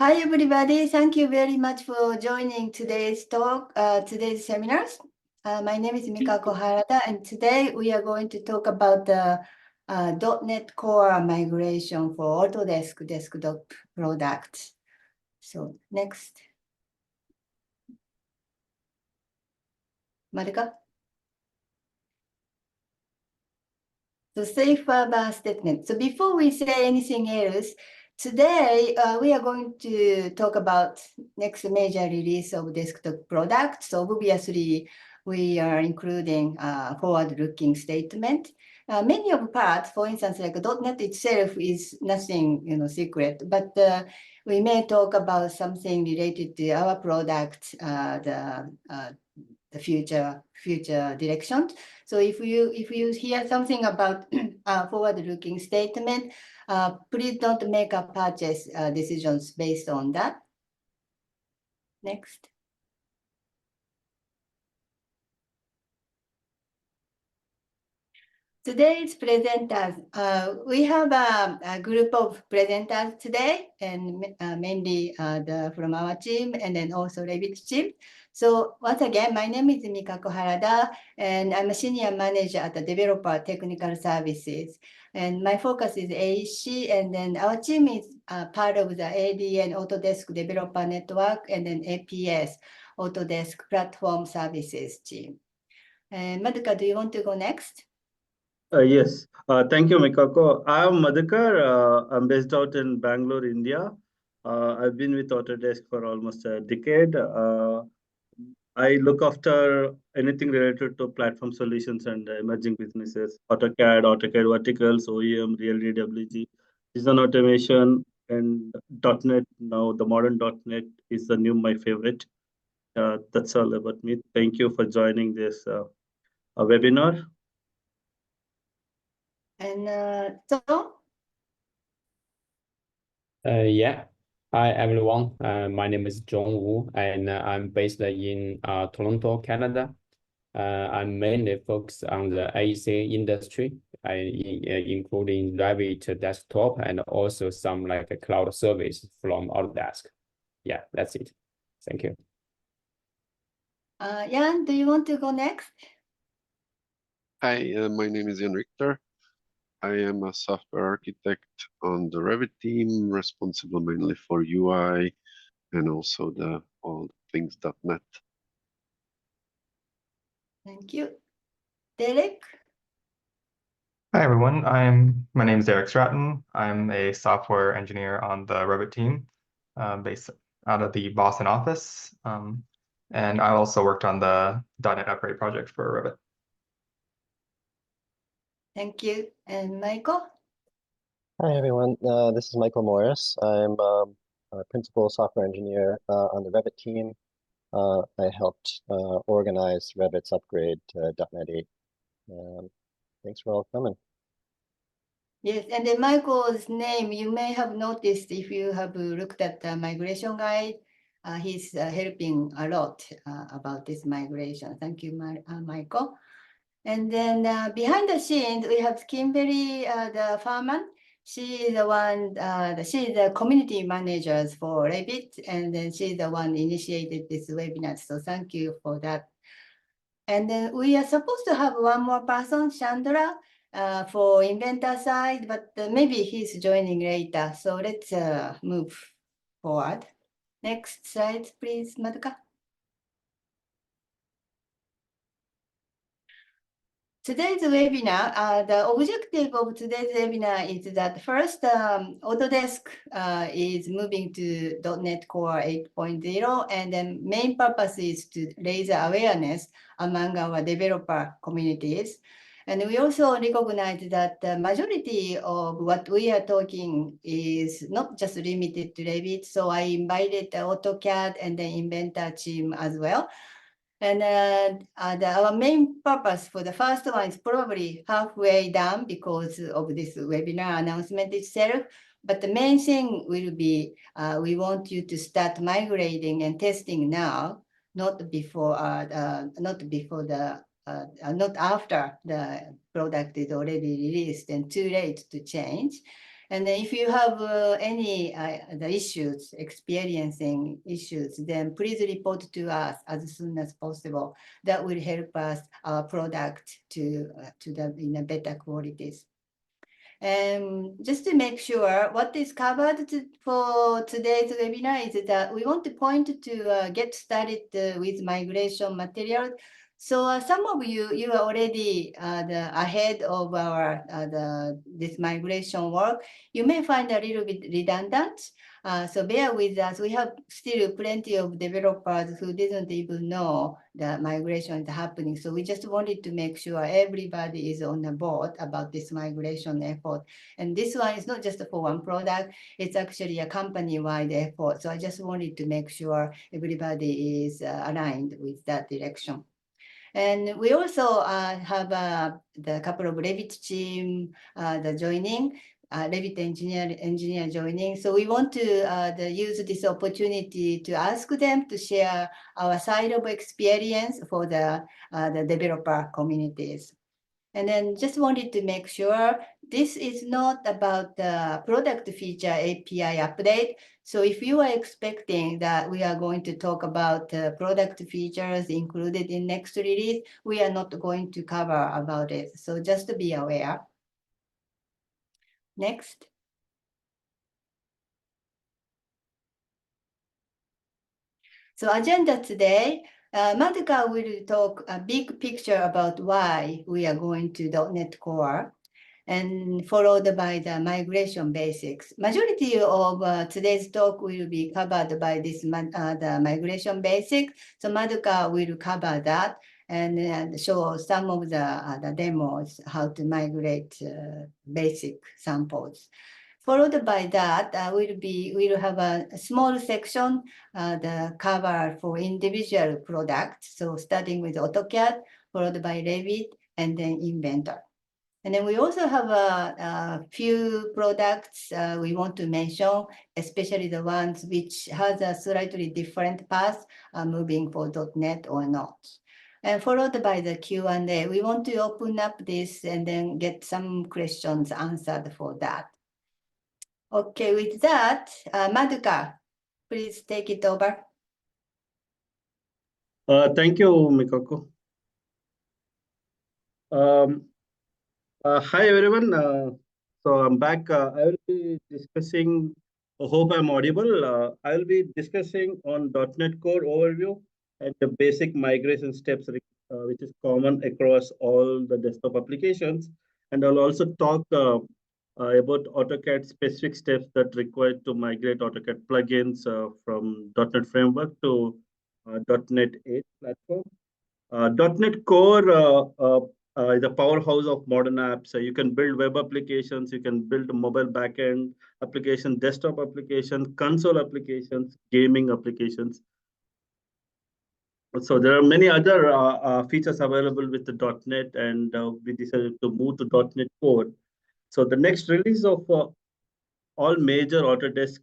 Hi, everybody. Thank you very much for joining today's talk, today's seminars. My name is Mikako Harada, and today we are going to talk about the .NET Core migration for Autodesk desktop products. So next. Marika? So safe harbor statement. So before we say anything else, today we are going to talk about next major release of desktop products. So obviously we are including forward-looking statement. Many of parts, for instance, like .NET itself is nothing, secret, but we may talk about something related to our product, the future direction. So if you hear something about forward-looking statement, please don't make a purchase decisions based on that. Next. Today's presenters, we have a group of presenters today, and mainly from our team, and then also Revit team. So once again, my name is Mikako Harada, and I'm a senior manager at the Developer Technical Services. And my focus is AEC, and then our team is part of the ADN Autodesk Developer Network, and then APS, Autodesk Platform Services team. And Maduka, do you want to go next? Yes, thank you, Mikako. I'm Madhukar. I'm based out in Bangalore, India. I've been with Autodesk for almost a decade. I look after anything related to platform solutions and emerging businesses, AutoCAD, AutoCAD verticals, OEM, Real DWG, design automation, and .NET. Now, the modern .NET is the new my favorite. That's all about me. Thank you for joining this webinar. And so? Yeah. Hi, everyone. My name is John Wu, and I'm based in Toronto, Canada. I'm mainly focused on the AEC industry, including Revit desktop and also some like a cloud service from Autodesk. Yeah, that's it. Thank you. Jan, do you want to go next? Hi, my name is Jan Richter. I am a software architect on the Revit team, responsible mainly for UI and also all things .NET. Thank you. Derek? Hi, everyone. My name is Derek Stratton. I'm a software engineer on the Revit team, based out of the Boston office. And I also worked on the .NET Upgrade project for Revit. Thank you. And Michael? Hi, everyone. This is Michael Morris. I'm a principal software engineer on the Revit team. I helped organize Revit's upgrade to .NET 8. Thanks for all coming. Yes, and then Michael's name, you may have noticed if you have looked at the migration guide, he's helping a lot about this migration. Thank you, Michael. And then behind the scenes, we have Kimberly, the farmer. She is the one, she is the community manager for Revit, and then she's the one initiated this webinar. So thank you for that. And then we are supposed to have one more person, Chandra, for Inventor side, but maybe he's joining later. So let's move forward. Next slide, please, Maduka. Today's webinar, the objective of today's webinar is that first, Autodesk is moving to .NET Core 8.0, and the main purpose is to raise awareness among our developer communities. And we also recognize that the majority of what we are talking is not just limited to Revit, so I invited the AutoCAD and the Inventor team as well. And our main purpose for the first one is probably halfway done because of this webinar announcement itself. But the main thing will be we want you to start migrating and testing now, not after the product is already released and too late to change. And then if you have any the issues, experiencing issues, then please report to us as soon as possible. That will help us, our product to the in a better qualities. And just to make sure what is covered for today's webinar is that we want to point to get started with migration materials. So some of you are already ahead of our this migration work. You may find a little bit redundant. So bear with us. We have still plenty of developers who didn't even know the migration is happening. So we just wanted to make sure everybody is on the board about this migration effort. And this one is not just for one product, it's actually a company-wide effort. So I just wanted to make sure everybody is aligned with that direction. And we also have the couple of Revit team the joining, Revit engineer joining. So we want to use this opportunity to ask them to share our side of experience for the developer communities. And then just wanted to make sure this is not about the product feature API update. So if you are expecting that we are going to talk about product features included in next release, we are not going to cover about it. So just to be aware. Next. So agenda today, Madoka will talk a big picture about why we are going to .NET Core, and followed by the migration basics. Majority of today's talk will be covered by this the migration basics. So Madoka will cover that and show some of the demos how to migrate basic samples. Followed by that, we'll have a small section, the cover for individual products. So starting with AutoCAD, followed by Revit, and then Inventor. And then we also have a few products we want to mention, especially the ones which has a slightly different path, moving for .NET or not. And followed by the Q&A, we want to open up this and then get some questions answered for that. Okay, with that, Madoka, please take it over. Thank you, Mikako. Hi, everyone. So I'm back. I will be discussing, I hope I'm audible. I will be discussing on .NET Core overview and the basic migration steps, which is common across all the desktop applications. And I'll also talk about AutoCAD specific steps that require to migrate AutoCAD plugins from .NET Framework to .NET 8 platform. .NET Core is the powerhouse of modern apps. You can build web applications, you can build mobile backend application, desktop application, console applications, gaming applications. So there are many other features available with the .NET, and we decided to move to .NET Core. So the next release of all major Autodesk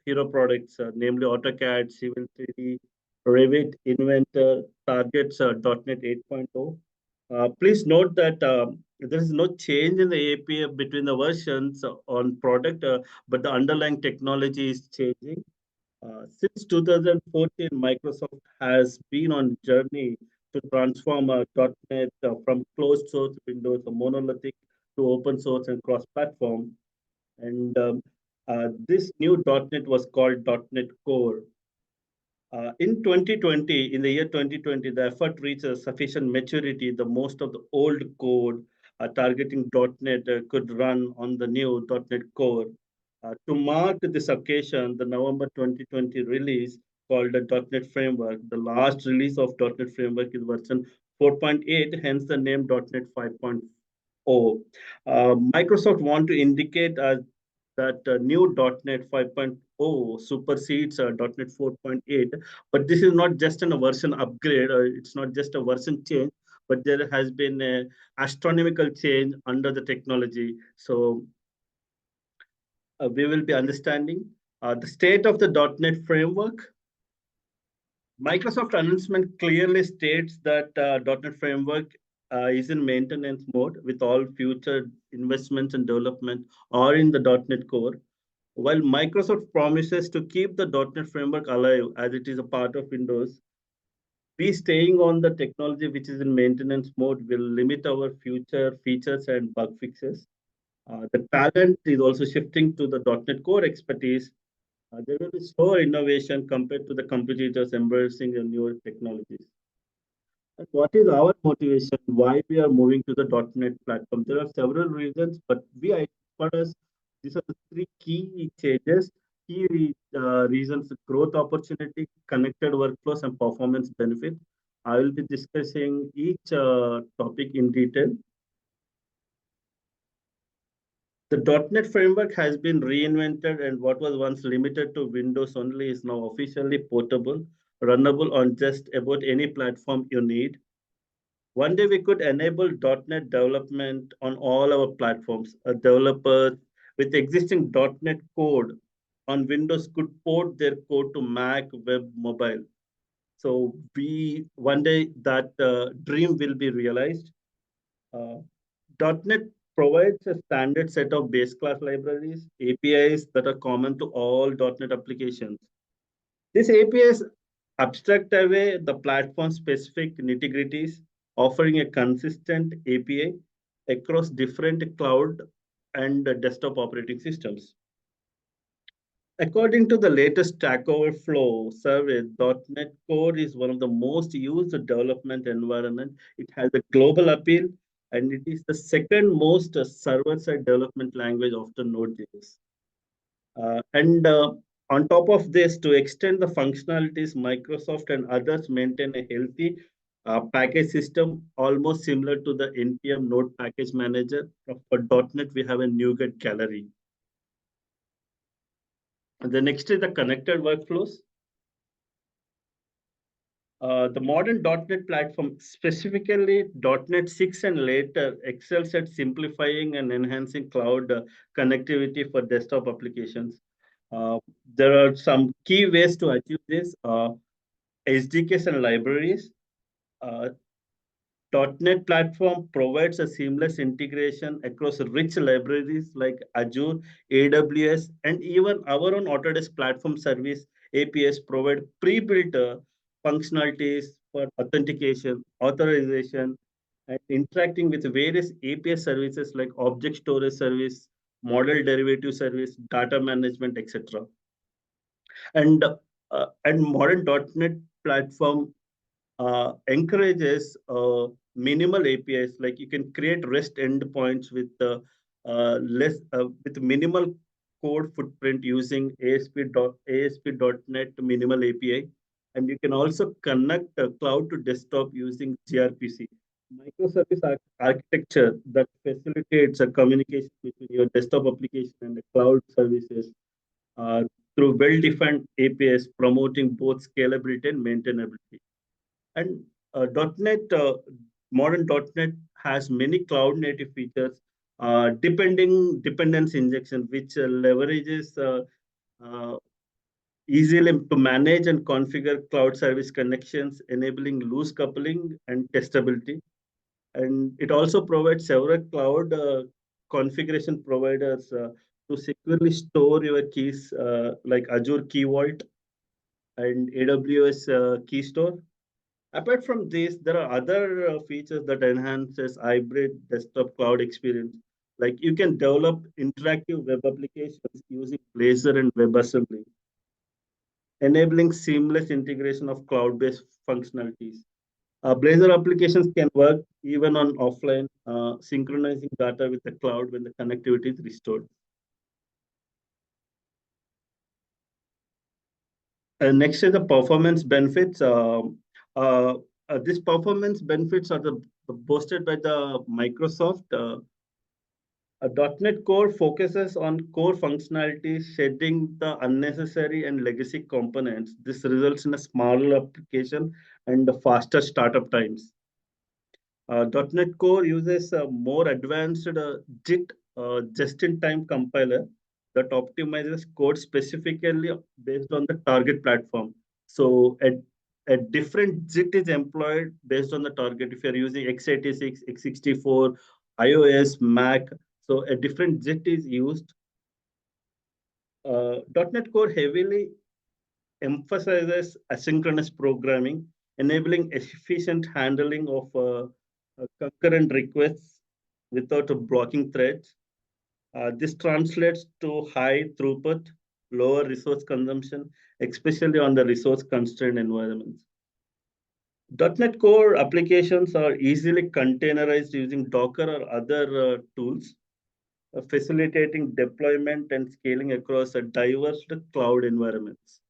hero products, namely AutoCAD, Civil 3D, Revit, Inventor, targets .NET 8.0. Please note that there is no change in the API between the versions on product, but the underlying technology is changing. Since 2014, Microsoft has been on a journey to transform .NET from closed source Windows, monolithic, to open source and cross-platform. And this new .NET was called .NET Core. In 2020, in the year 2020, the effort reached a sufficient maturity. The most of the old code targeting .NET could run on the new .NET Core. To mark this occasion, the November 2020 release called the .NET Framework, the last release of .NET Framework is version 4.8, hence the name .NET 5.0. Microsoft want to indicate that new .NET 5.0 supersedes .NET 4.8, but this is not just a version upgrade, or it's not just a version change, but there has been an astronomical change under the technology. So we will be understanding the state of the .NET framework. Microsoft announcement clearly states that .NET framework is in maintenance mode with all future investments and development are in the .NET Core, while Microsoft promises to keep the .NET framework alive as it is a part of Windows. We staying on the technology which is in maintenance mode will limit our future features and bug fixes. The talent is also shifting to the .NET Core expertise. There will be slower innovation compared to the competitors embracing the newer technologies. And what is our motivation? Why we are moving to the .NET platform? There are several reasons, but for us, these are the three key changes, reasons: growth opportunity, connected workflows, and performance benefit. I will be discussing each topic in detail. The .NET framework has been reinvented, and what was once limited to Windows only is now officially portable, runnable on just about any platform you need. One day we could enable .NET development on all our platforms. A developer with existing .NET code on Windows could port their code to Mac, web, mobile. So one day that dream will be realized. Uh, .NET provides a standard set of base class libraries, APIs that are common to all .NET applications. These APIs abstract away the platform-specific nitty-gritties, offering a consistent API across different cloud and desktop operating systems. According to the latest Stack Overflow survey, .NET Core is one of the most used development environment. It has a global appeal, and it is the second most server-side development language after Node.js. And on top of this, to extend the functionalities, Microsoft and others maintain a healthy package system, almost similar to the NPM Node Package Manager. For .NET, we have a NuGet gallery. And the next is the connected workflows. The modern .NET platform, specifically .NET 6 and later, excels at simplifying and enhancing cloud connectivity for desktop applications. There are some key ways to achieve this. SDKs and libraries. .NET platform provides a seamless integration across rich libraries like Azure, AWS, and even our own Autodesk platform service APIs provide pre-built functionalities for authentication, authorization, and interacting with various API services like object storage service, model derivative service, data management, etc. And modern .NET platform encourages minimal APIs, like you can create REST endpoints with with minimal code footprint using ASP.NET minimal API, and you can also connect cloud to desktop using gRPC, microservice architecture that facilitates a communication between your desktop application and the cloud services uh, through well-defined APIs, promoting both scalability and maintainability. And .NET, modern .NET has many cloud native features, dependence injection, which leverages easily to manage and configure cloud service connections, enabling loose coupling and testability. And it also provides several cloud configuration providers to securely store your keys, like Azure Key Vault and AWS Key Store. Apart from this, there are other features that enhances hybrid desktop cloud experience. Like you can develop interactive web applications using Blazor and WebAssembly, enabling seamless integration of cloud-based functionalities. Blazor applications can work even on offline, synchronizing data with the cloud when the connectivity is restored. And next is the performance benefits. These performance benefits are boosted by the Microsoft. .NET Core focuses on core functionalities, shedding the unnecessary and legacy components. This results in a smaller application and faster startup times. .NET Core uses a more advanced JIT, just-in-time compiler that optimizes code specifically based on the target platform. So a different JIT is employed based on the target. If you're using x86, x64, iOS, Mac, so a different JIT is used. .NET Core heavily emphasizes asynchronous programming, enabling efficient handling of concurrent requests without blocking threads. This translates to high throughput, lower resource consumption, especially on the resource constrained environments. .NET Core applications are easily containerized using Docker or other tools, facilitating deployment and scaling across a diverse cloud environments.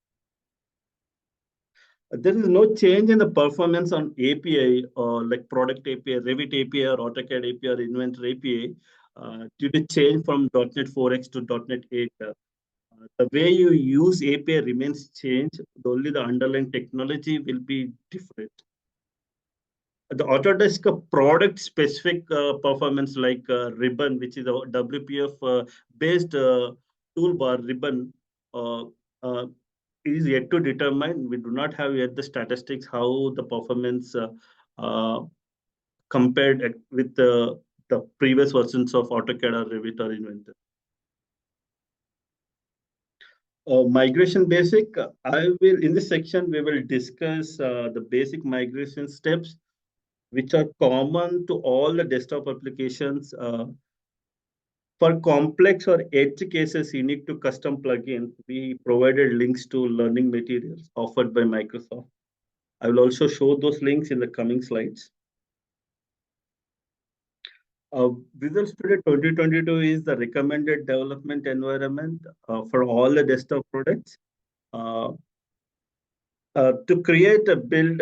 There is no change in the performance on API or like product API, Revit API, or AutoCAD API, or Inventor API due to change from .NET 4X to .NET 8. The way you use API remains changed, only the underlying technology will be different. The Autodesk product specific performance like Ribbon, which is a WPF based toolbar Ribbon, uh, uh, is yet to determine. We do not have yet the statistics how the performance uh, compared with the previous versions of AutoCAD or Revit or Inventor. Migration basic, I will, in this section, we will discuss the basic migration steps, which are common to all the desktop applications. For complex or edge cases, you need to custom plugins. We provided links to learning materials offered by Microsoft. I will also show those links in the coming slides. Visual Studio 2022 is the recommended development environment for all the desktop products. To create a build,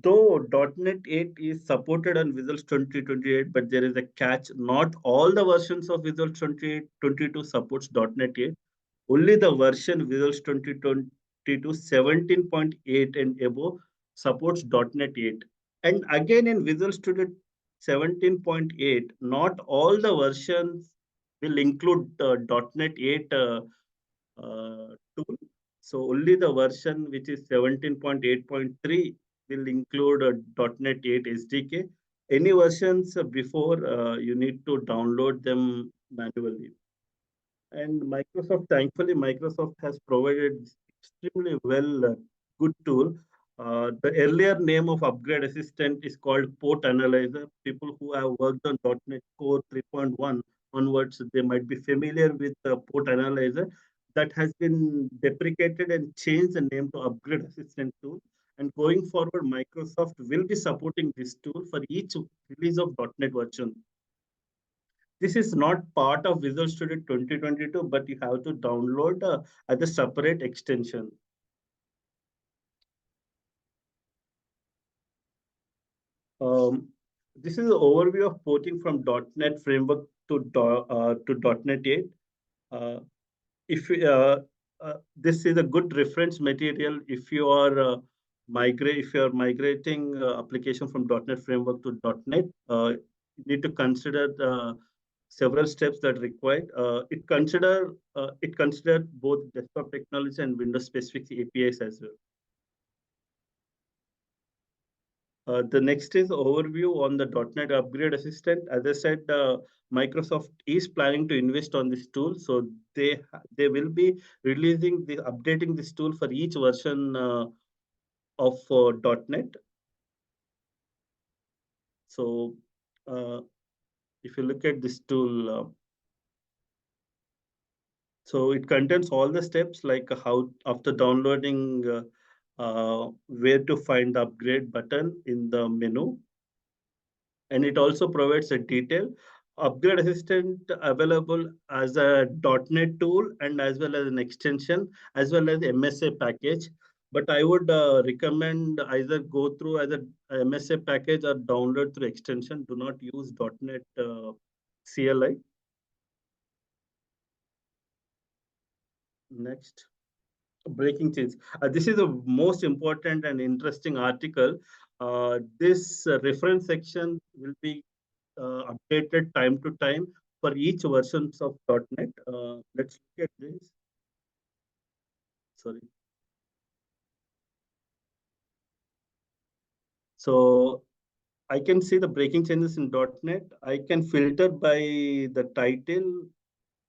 though .NET 8 is supported on Visual 2028, but there is a catch. Not all the versions of Visual 2022 supports .NET 8. Only the version Visual 2022 17.8 and above supports .NET 8. And again in Visual Studio 17.8, not all the versions will include .NET 8 tool. So only the version which is 17.8.3 will include a .NET 8 SDK. Any versions before, you need to download them manually. And Microsoft, thankfully, Microsoft has provided extremely good tool. The earlier name of upgrade assistant is called Port Analyzer. People who have worked on .NET Core 3.1 onwards, they might be familiar with the Port Analyzer. That has been deprecated and changed the name to Upgrade Assistant tool. And going forward, Microsoft will be supporting this tool for each release of .NET version. This is not part of Visual Studio 2022, but you have to download as a separate extension. This is an overview of porting from .NET Framework to .NET 8. This is a good reference material if you are migrating application from .NET Framework to .NET. You need to consider the several steps that are required. It consider both desktop technology and Windows specific APIs as well. The next is overview on the .NET Upgrade Assistant. As I said, Microsoft is planning to invest on this tool, so they will be updating this tool for each version of .NET. So if you look at this tool, so it contains all the steps like how after downloading, where to find the upgrade button in the menu. And it also provides a detail. Upgrade Assistant available as a .NET tool and as well as an extension, as well as MSA package. But I would recommend either go through as a MSA package or download through extension. Do not use .NET CLI. Next, breaking change. This is the most important and interesting article. This reference section will be updated time to time for each versions of .NET. Let's look at this. Sorry. So I can see the breaking changes in .NET. I can filter by the title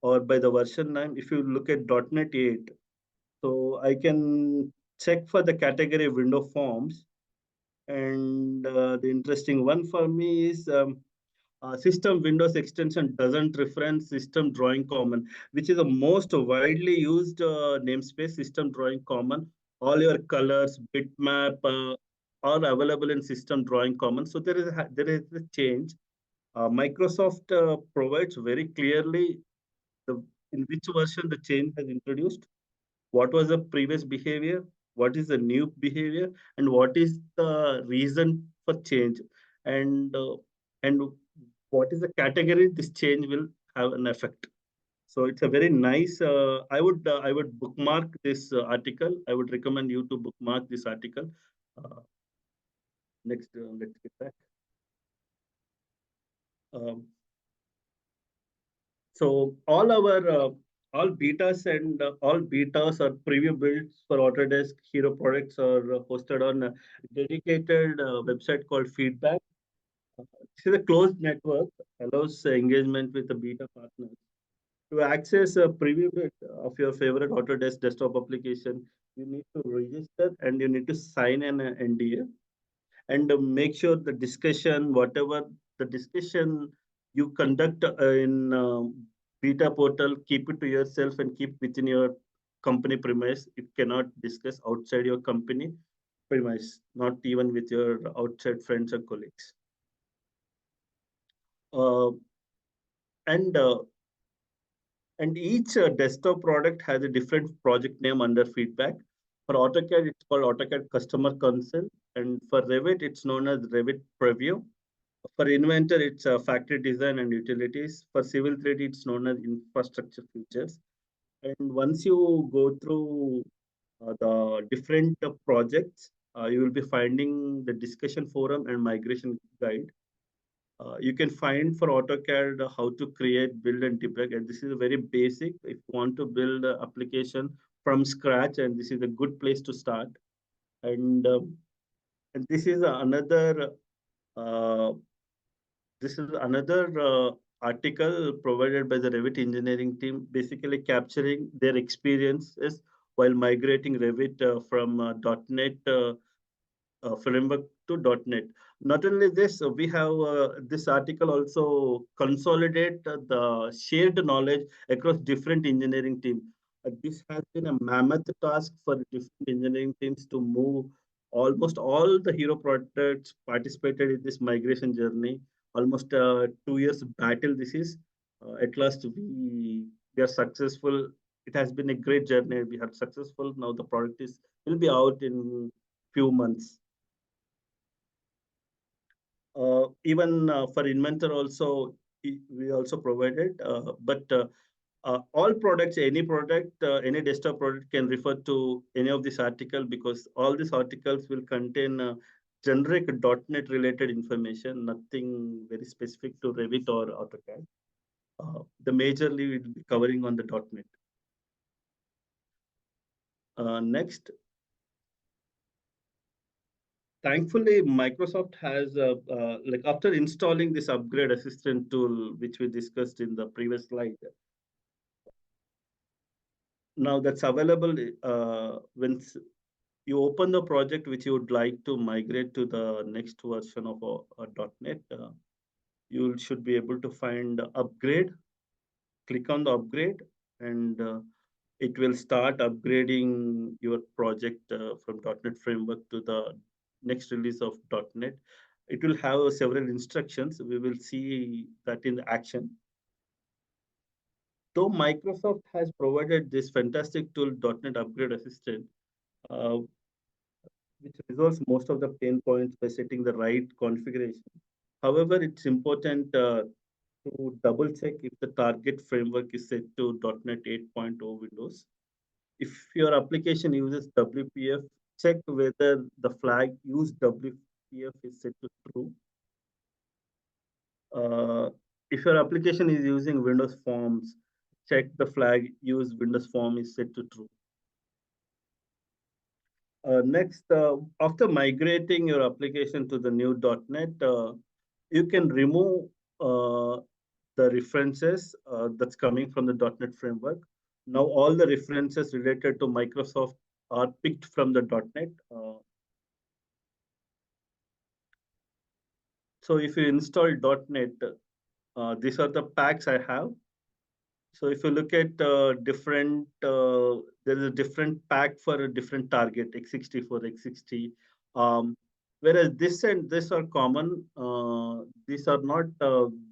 or by the version name. If you look at .NET 8, so I can check for the category window forms. And the interesting one for me is system Windows extension doesn't reference system drawing common, which is the most widely used namespace, system drawing common. All your colors, bitmap are available in system drawing common. So there is a change. Microsoft provides very clearly the in which version the change has introduced, what was the previous behavior, what is the new behavior, and what is the reason for change, and and what is the category this change will have an effect. So it's a very nice. I would bookmark this article. I would recommend you to bookmark this article. Uh, Next, let's get back. Um, So all betas and all betas or preview builds for Autodesk Hero products are hosted on a dedicated website called Feedback. This is a closed network, allows engagement with the beta partners. To access a preview build of your favorite Autodesk desktop application, you need to register and you need to sign an NDA, and make sure the discussion, whatever the discussion you conduct in beta portal, keep it to yourself and keep within your company premise. It cannot discuss outside your company premise, not even with your outside friends or colleagues. Uh, and and each desktop product has a different project name under feedback. For AutoCAD, it's called AutoCAD Customer Console, and for Revit, it's known as Revit Preview. For Inventor, it's factory design and utilities. For Civil 3D, it's known as infrastructure features. And once you go through the different projects, you will be finding the discussion forum and migration guide. You can find for AutoCAD how to create, build, and debug. And this is a very basic. If you want to build an application from scratch, and this is a good place to start. And this is another uh, article provided by the Revit engineering team, basically capturing their experiences while migrating Revit from .NET framework to .NET. Not only this, we have this article also consolidate the shared knowledge across different engineering teams. This has been a mammoth task for different engineering teams to move. Almost all the hero products participated in this migration journey. Almost 2 years battle this is. At last we are successful. It has been a great journey. We are successful. Now the product will be out in few months. Even for Inventor also, we also provided, but all products, any product, any desktop product can refer to any of this article, because all these articles will contain generic .NET related information, nothing very specific to Revit or AutoCAD. The majorly will be covering on the .NET. Next. Thankfully, Microsoft has, like after installing this upgrade assistant tool, which we discussed in the previous slide, now that's available when you open the project which you would like to migrate to the next version of .NET, you should be able to find upgrade, click on the upgrade, and it will start upgrading your project from .NET Framework to the next release of .NET. It will have several instructions. We will see that in action. Though Microsoft has provided this fantastic tool, .NET Upgrade Assistant, which resolves most of the pain points by setting the right configuration. However, it's important to double check if the target framework is set to .NET 8.0 Windows. If your application uses WPF, check whether the flag use WPF is set to true. If your application is using Windows Forms, check the flag use Windows Form is set to true. Next, after migrating your application to the new .NET, you can remove the references that's coming from the .NET framework. Now all the references related to Microsoft are picked from the .NET. So if you install .NET, these are the packs I have. So if you look at there is a different pack for a different target, x64, x60. Whereas this and this are common. These are not.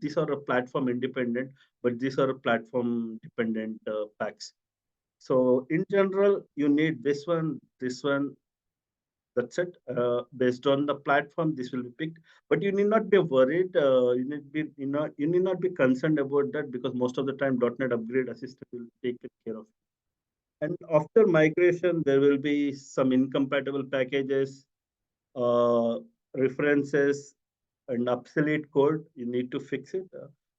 These are a platform independent, but these are a platform dependent packs. So in general, you need this one, this one. That's it. Based on the platform, this will be picked. But you need not be worried. You need not be concerned about that because most of the time, .NET Upgrade Assistant will take care of it. And after migration, there will be some incompatible packages, uh, references, and obsolete code. You need to fix it.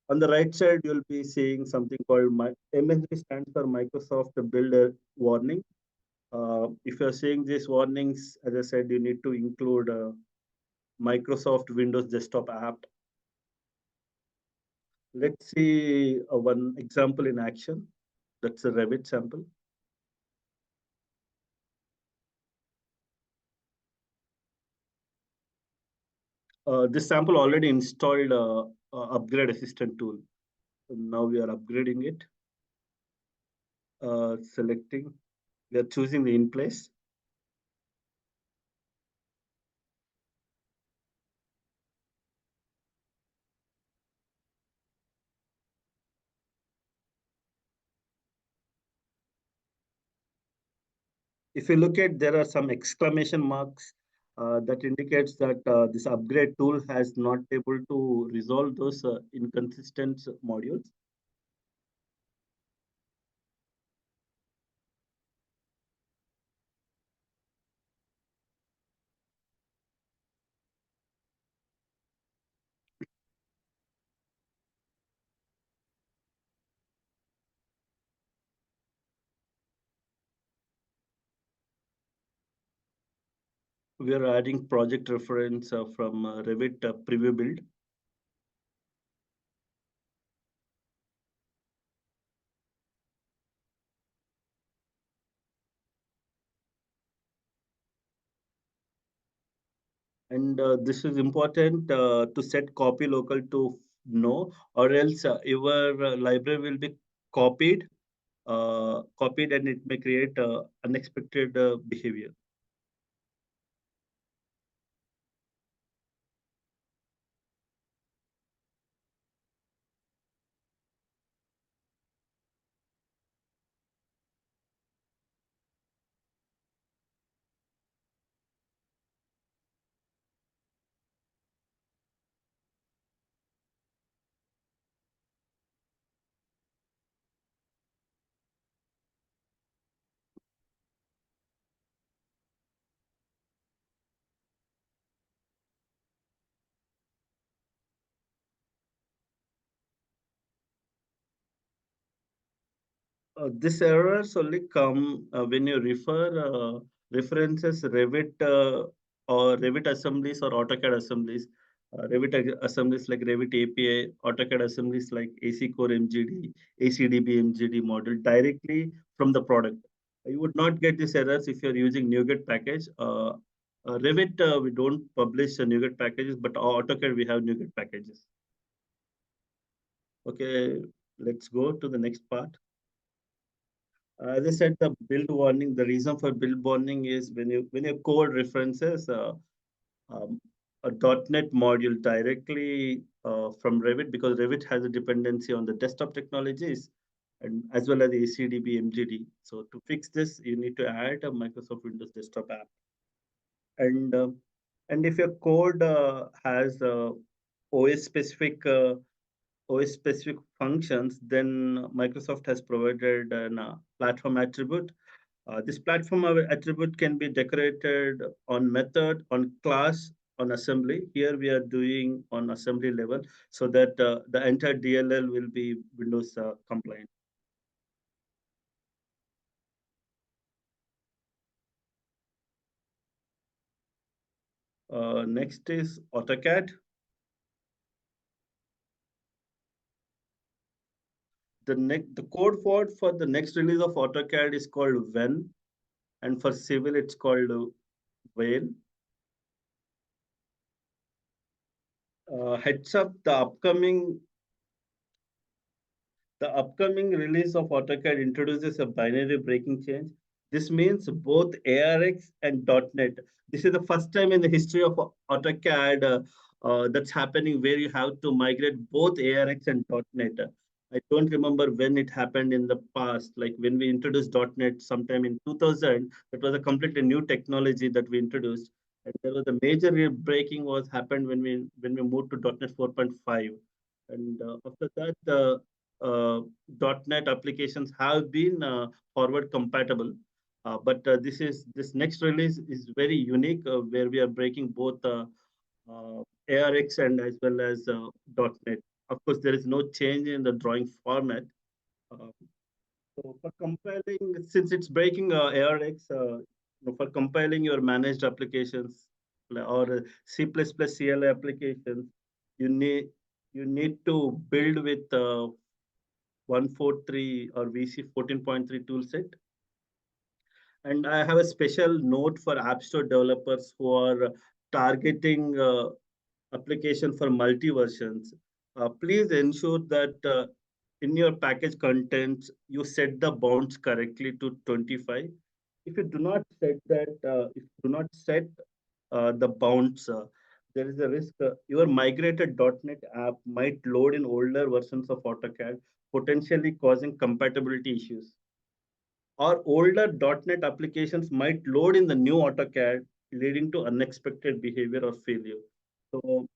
On the right side, you'll be seeing something called MSB stands for Microsoft Builder Warning. If you're seeing these warnings, as I said, you need to include Microsoft Windows Desktop app. Let's see one example in action. That's a Revit sample. This sample already installed Upgrade Assistant tool. Now we are upgrading it. Selecting, we are choosing the in place. If you look at, there are some exclamation marks that indicates that this upgrade tool has not able to resolve those inconsistent modules. We are adding project reference from Revit preview build. And this is important to set copy local to no, or else your library will be copied, and it may create unexpected behavior. This errors only come when you refer references Revit or Revit assemblies or AutoCAD assemblies. Assemblies like Revit API, AutoCAD assemblies like AC Core MGD, ACDB MGD model directly from the product. You would not get these errors if you're using NuGet package. Revit, we don't publish NuGet packages, but AutoCAD, we have NuGet packages. Okay, let's go to the next part. As I said, the build warning, the reason for build warning is when you code references um, a .NET module directly from Revit, because Revit has a dependency on the desktop technologies and as well as the ACDB MGD. So to fix this, you need to add a Microsoft Windows Desktop app. And if your code has OS specific functions, then Microsoft has provided a platform attribute. This platform attribute can be decorated on method, on class, on assembly. Here we are doing on assembly level so that the entire DLL will be Windows compliant. Next is AutoCAD. The code word for the next release of AutoCAD is called when, and for civil it's called whale. Heads up, the upcoming release of AutoCAD introduces a binary breaking change. This means both ARX and .NET. This is the first time in the history of AutoCAD that's happening where you have to migrate both ARX and .NET. I don't remember when it happened in the past, like when we introduced .NET sometime in 2000, that was a completely new technology that we introduced. And there was a major breaking was happened when we moved to .NET 4.5. And after that, the .NET applications have been forward compatible. But this next release is very unique, where we are breaking both ARX and as well as .NET. Of course, there is no change in the drawing format. So for compiling, since it's breaking ARX, for compiling your managed applications or C++ CLI applications, you need to build with 143 or VC 14.3 toolset. And I have a special note for App Store developers who are targeting application for multi versions. Please ensure that in your package contents, you set the bounds correctly to 25. If you do not set that, if you do not set the bounds, there is a risk your migrated .NET app might load in older versions of AutoCAD, potentially causing compatibility issues. Or older .NET applications might load in the new AutoCAD, leading to unexpected behavior or failure. So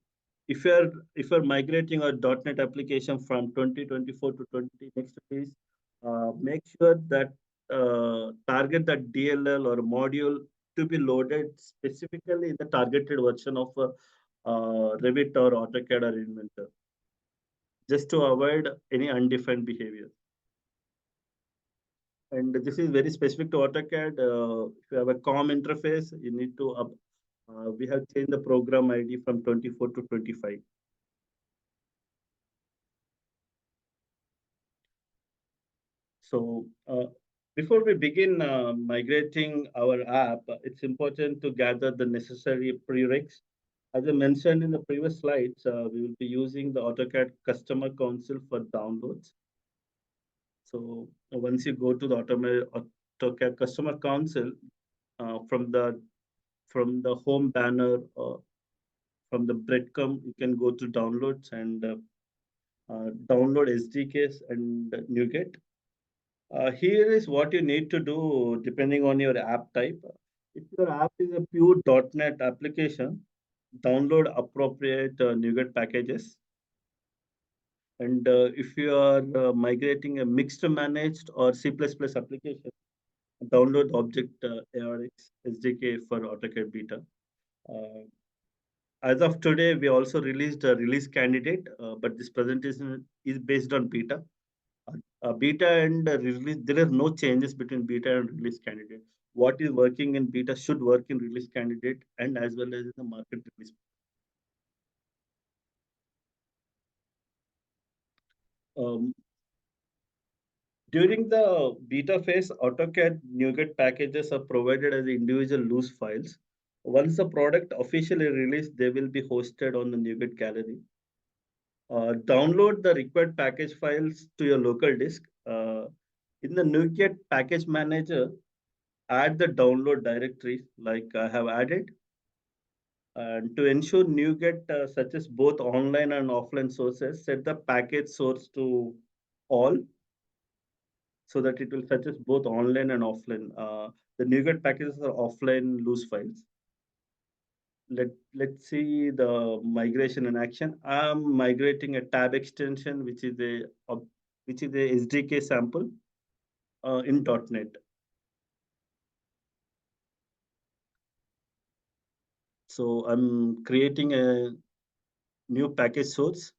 if you're migrating a .NET application from 2024 to 20 next release, make sure that target that DLL or module to be loaded specifically in the targeted version of Revit or AutoCAD or Inventor, just to avoid any undefined behavior. And this is very specific to AutoCAD. If you have a COM interface, you need to we have changed the program ID from 24 to 25. So before we begin migrating our app, it's important to gather the necessary prereqs. As I mentioned in the previous slides, we will be using the AutoCAD Customer Console for downloads. So once you go to the AutoCAD Customer Console, from the home banner or from the breadcrumb, you can go to downloads and download SDKs and NuGet. Here is what you need to do depending on your app type. If your app is a pure .NET application, download appropriate NuGet packages. And if you are migrating a mixed managed or C++ application, download Object ARX SDK for AutoCAD Beta. As of today, we also released a release candidate, but this presentation is based on beta. Beta and release, there are no changes between beta and release candidate. What is working in beta should work in release candidate and as well as in the market release. During the beta phase, AutoCAD NuGet packages are provided as individual loose files. Once the product officially released, they will be hosted on the NuGet gallery. Download the required package files to your local disk. In the NuGet package manager, add the download directory like I have added. And to ensure NuGet such as both online and offline sources, set the package source to all so that it will fetch us both online and offline. The NuGet packages are offline loose files. Let's see the migration in action. I'm migrating a tab extension, which is a SDK sample in .NET. So I'm creating a new package source.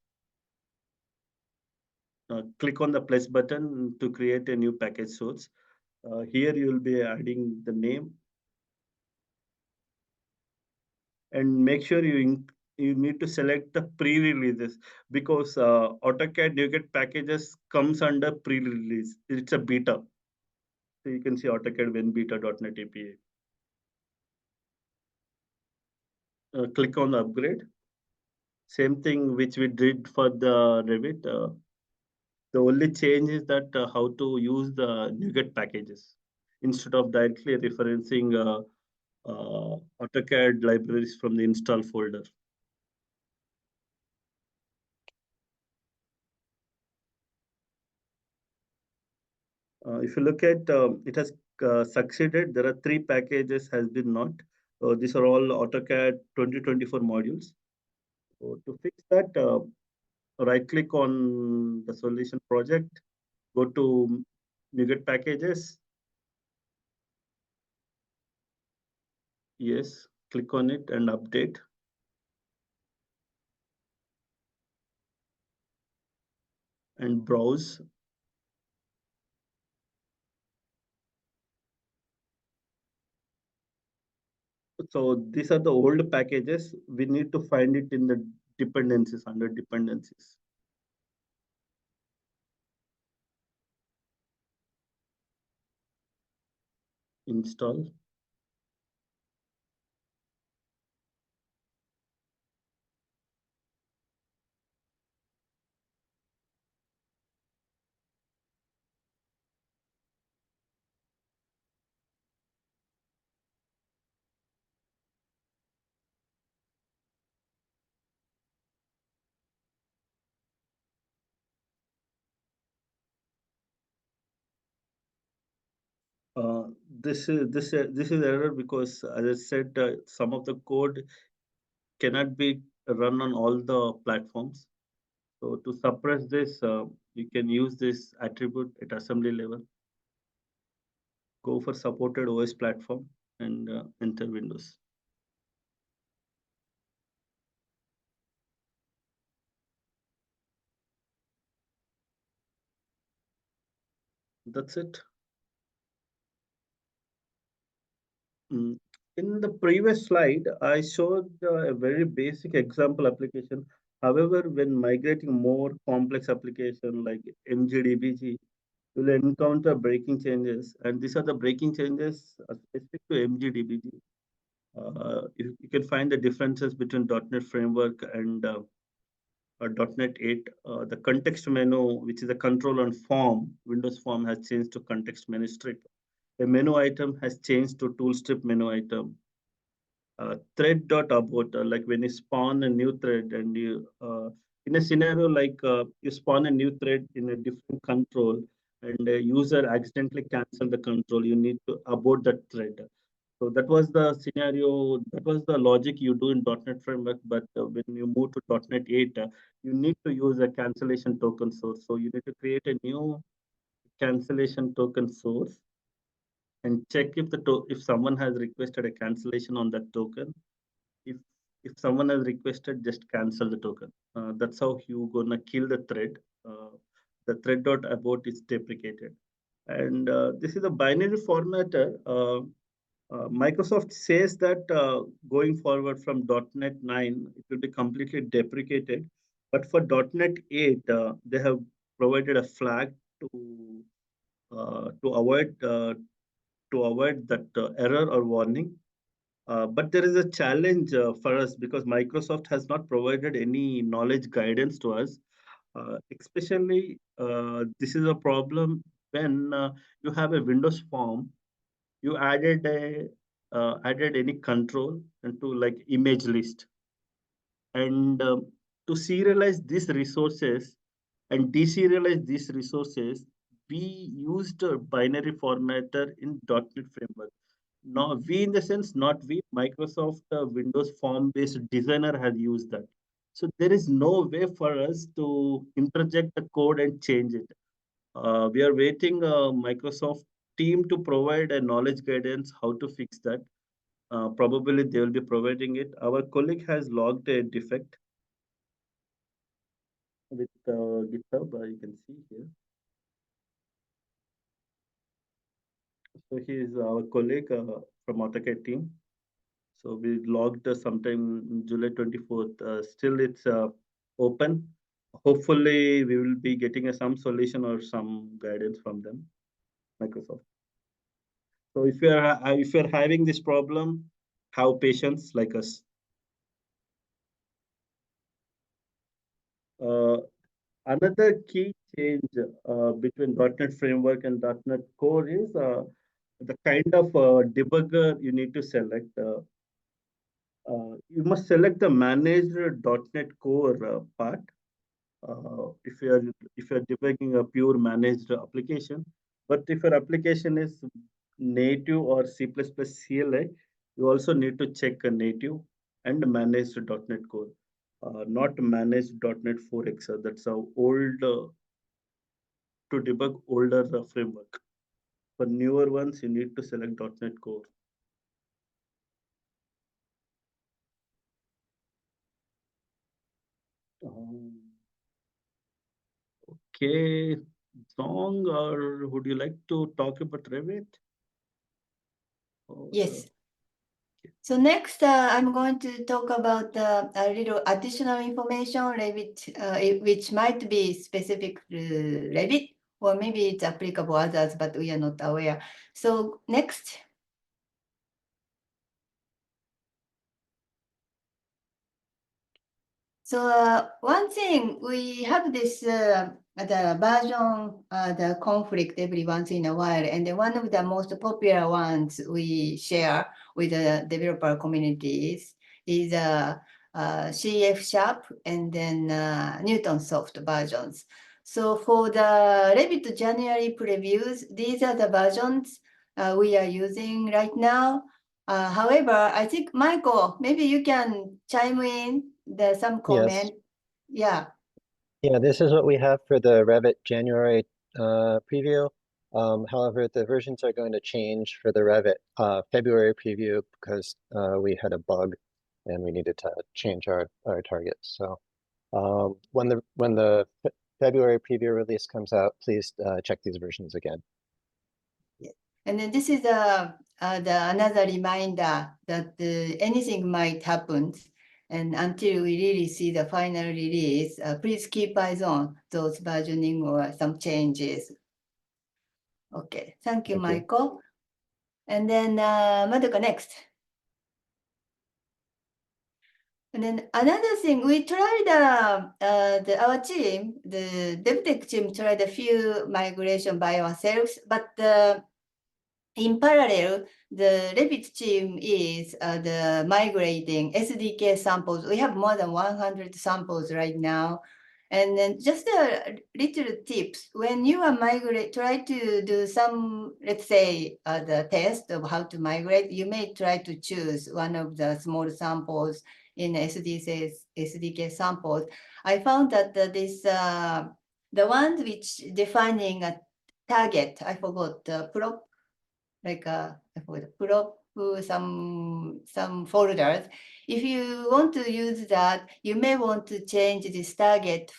Click on the plus button to create a new package source. Here you will be adding the name. and make sure you need to select the pre-releases, because AutoCAD NuGet packages comes under pre-release. It's a beta. So you can see AutoCAD Win Beta.NET API. Click on the upgrade. Same thing which we did for the Revit. The only change is that how to use the NuGet packages instead of directly referencing AutoCAD libraries from the install folder. If you look at it has succeeded. There are 3 packages has been not. These are all AutoCAD 2024 modules. So to fix that, right click on the solution project, go to NuGet packages. Yes, click on it and update. And browse. So these are the old packages. We need to find it in the dependencies, under dependencies. Install. This is error because, as I said, some of the code cannot be run on all the platforms. So to suppress this, you can use this attribute at assembly level. Go for supported OS platform and enter Windows. That's it. In the previous slide, I showed a very basic example application. However, when migrating more complex application like MGDBG, you will encounter breaking changes, and these are the breaking changes specific to MGDBG. You can find the differences between .NET Framework and .NET 8. The context menu, which is a control on form, Windows form has changed to context menu strip. A menu item has changed to tool strip menu item. Thread.abort, like when you spawn a new thread and you, in a scenario like you spawn a new thread in a different control and a user accidentally cancel the control, you need to abort that thread. So that was the scenario, that was the logic you do in .NET Framework, but when you move to .NET 8, you need to use a cancellation token source. So you need to create a new cancellation token source and check if someone has requested a cancellation on that token. If someone has requested, just cancel the token. That's how you gonna kill the thread. The thread.abort is deprecated. And this is a binary formatter. Microsoft says that going forward from .NET 9, it will be completely deprecated. But for .NET 8, they have provided a flag to avoid that error or warning. But there is a challenge for us because Microsoft has not provided any knowledge guidance to us. Especially, this is a problem when you have a Windows form, you added any control into like image list, and to serialize these resources and deserialize these resources, we used a binary formatter in .NET Framework. No, we in the sense, not we, Microsoft Windows form-based designer has used that. So there is no way for us to interject the code and change it. We are waiting Microsoft team to provide a knowledge guidance how to fix that. Probably they will be providing it. Our colleague has logged a defect with GitHub. You can see here. So he is our colleague from AutoCAD team. So we logged sometime July 24th. Still, it's open. Hopefully, we will be getting some solution or some guidance from them, Microsoft. So if you're having this problem, have patience like us. Another key change between .NET Framework and .NET Core is the kind of debugger you need to select. You must select the managed .NET Core part if you're debugging a pure managed application. But if your application is native or C++ CLI, you also need to check a native and managed .NET Core, not managed .NET 4X. That's a old to debug older framework. For newer ones, you need to select .NET Core. Okay, Song, or would you like to talk about Revit? Or, Yes. So next, I'm going to talk about a little additional information Revit, which might be specific to Revit, or maybe it's applicable others, but we are not aware. So next. So one thing, we have this the version, the conflict every once in a while, and then one of the most popular ones we share with the developer communities is CF Sharp and then Newton Soft versions. So for the Revit January previews, these are the versions we are using right now. However, I think Michael, maybe you can chime in. There's some comment. Yes. Yeah. Yeah, this is what we have for the Revit January preview. However, the versions are going to change for the Revit February preview because we had a bug and we needed to change our targets. So when the February preview release comes out, please check these versions again. And then this is another reminder that anything might happen. And until we really see the final release, please keep eyes on those versioning or some changes. Okay, thank you, Thank you. Michael. And then Madoka next. And then another thing, we tried, our team, the DevTech team tried a few migration by ourselves, but in parallel, the Revit team is the migrating SDK samples. We have more than 100 samples right now. And then just a little tips, when you are try to do some, let's say, the test of how to migrate, you may try to choose one of the small samples in SDK samples. I found that the ones which defining a target, I forgot, prop, like I forgot, prop, some folders. If you want to use that, you may want to change this target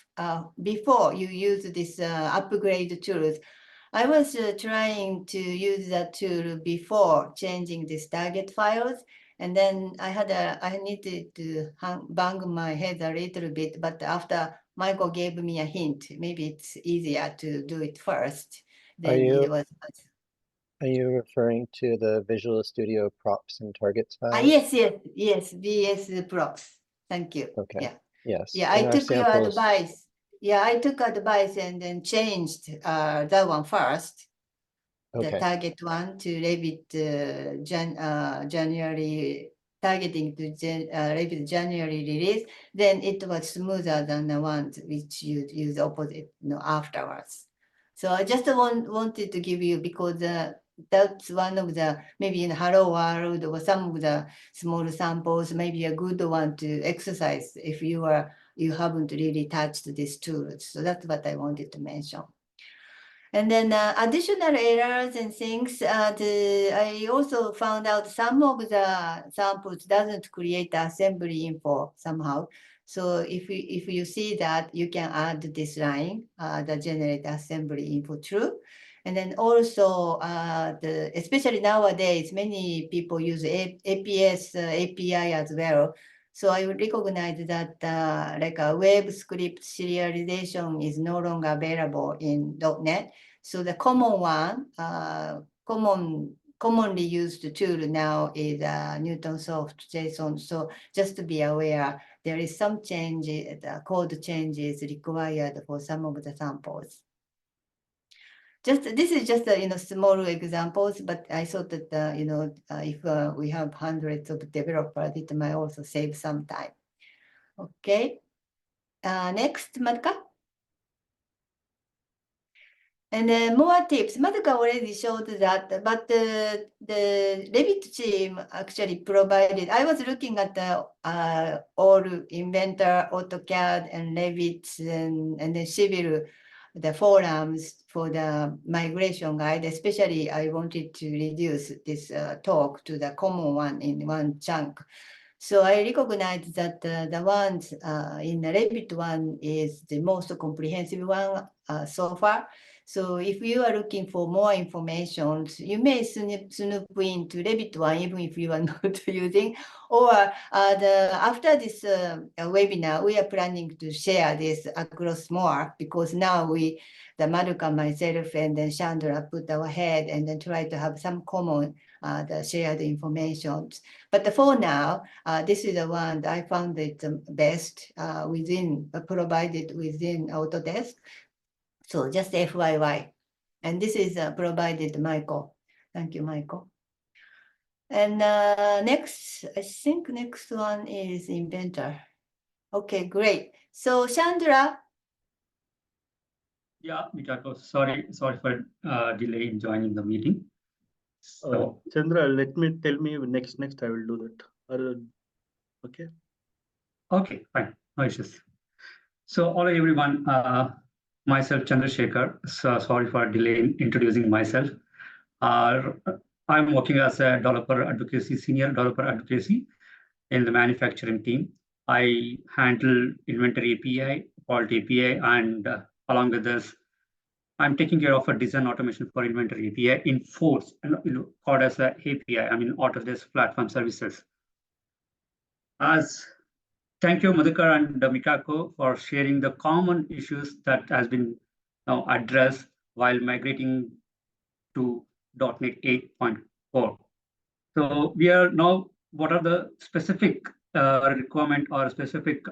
before you use this upgrade tools. I was trying to use that tool before changing these target files, and then I needed to bang my head a little bit, but after Michael gave me a hint, maybe it's easier to do it first. Then it was. Are you referring to the Visual Studio props and targets files? Yes, VS props. Thank you. Okay. Yeah. Yes. Yeah, I took your advice. Yeah, I took advice and then changed that one first. The Okay. target one to Revit January, targeting to Revit January release. Then it was smoother than the ones which you use opposite, afterwards. So I just wanted to give you, because that's one of the, maybe in Hello World or some of the small samples, maybe a good one to exercise if you haven't really touched these tools. So that's what I wanted to mention. And then additional errors and things, I also found out some of the samples doesn't create assembly info somehow. So if you see that, you can add this line, the generate assembly info true. And then also, especially nowadays, many people use APS API as well. So I would recognize that like a web script serialization is no longer available in .NET. So the common one, commonly used tool now is Newtonsoft JSON. So just to be aware, there is some change, the code changes required for some of the samples. This is just small examples, but I thought that if we have hundreds of developers, it might also save some time. Okay, next, Maduka. And then more tips. Maduka already showed that, but the Revit team actually provided. I was looking at the all Inventor, AutoCAD, and Revit, and then Civil, the forums for the migration guide. Especially, I wanted to reduce this talk to the common one in one chunk. So I recognize that the ones in the Revit one is the most comprehensive one so far. So if you are looking for more information, you may snoop into Revit one, even if you are not using. Or after this webinar, we are planning to share this across more, because now the Maduka, myself, and then Chandra put our head and then try to have some common the shared information. But for now, this is the one that I found it best provided within Autodesk. So just FYI. And this is provided Michael. Thank you, Michael. And next, I think next one is Inventor. Okay, great. So Chandra. Yeah, Mikako, sorry for delay in joining the meeting. So Chandra, tell me next. I will do that. Okay. Okay, fine. No issues. So hello everyone. Myself Chandrasekhar. So sorry for delay in introducing myself. I'm working as a senior developer advocacy in the manufacturing team. I handle inventory API, fault API, and along with this, I'm taking care of a design automation for inventory API in Force, called as a API. I mean Autodesk Platform Services. Thank you, Madhukar and Mikako, for sharing the common issues that has been now addressed while migrating to .NET 8.4. So we are now, what are the specific requirement or specific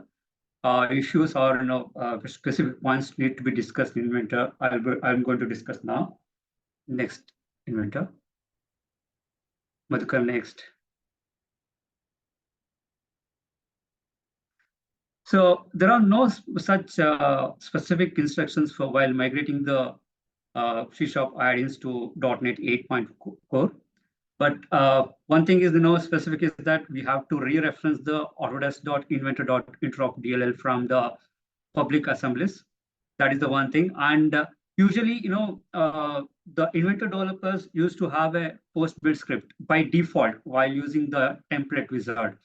issues or specific points need to be discussed in Inventor? I'm going to discuss now. Next, Inventor. Madhukar, next. So there are no such specific instructions for while migrating the C# add-ins to .NET 8.4. But one thing is specific is that we have to re-reference the Autodesk.inventor.interop.dll from the public assemblies. That is the one thing. And usually, the Inventor developers used to have a post-build script by default while using the template wizard.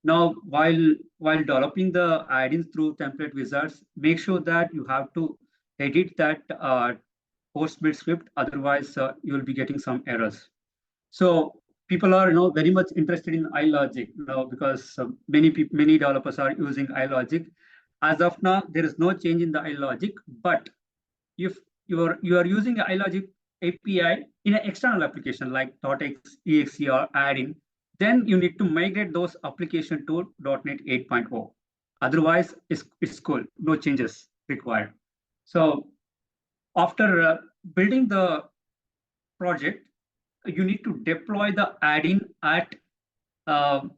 Now, while developing the add-ins through template wizards, make sure that you have to edit that post-build script. Otherwise, you will be getting some errors. So people are very much interested in iLogic because many developers are using iLogic. As of now, there is no change in the iLogic. But if you are using iLogic API in an external application like .exe or add-in, then you need to migrate those applications to .NET 8.0. Otherwise, it's cool. No changes required. So after building the project, you need to deploy the add-in at the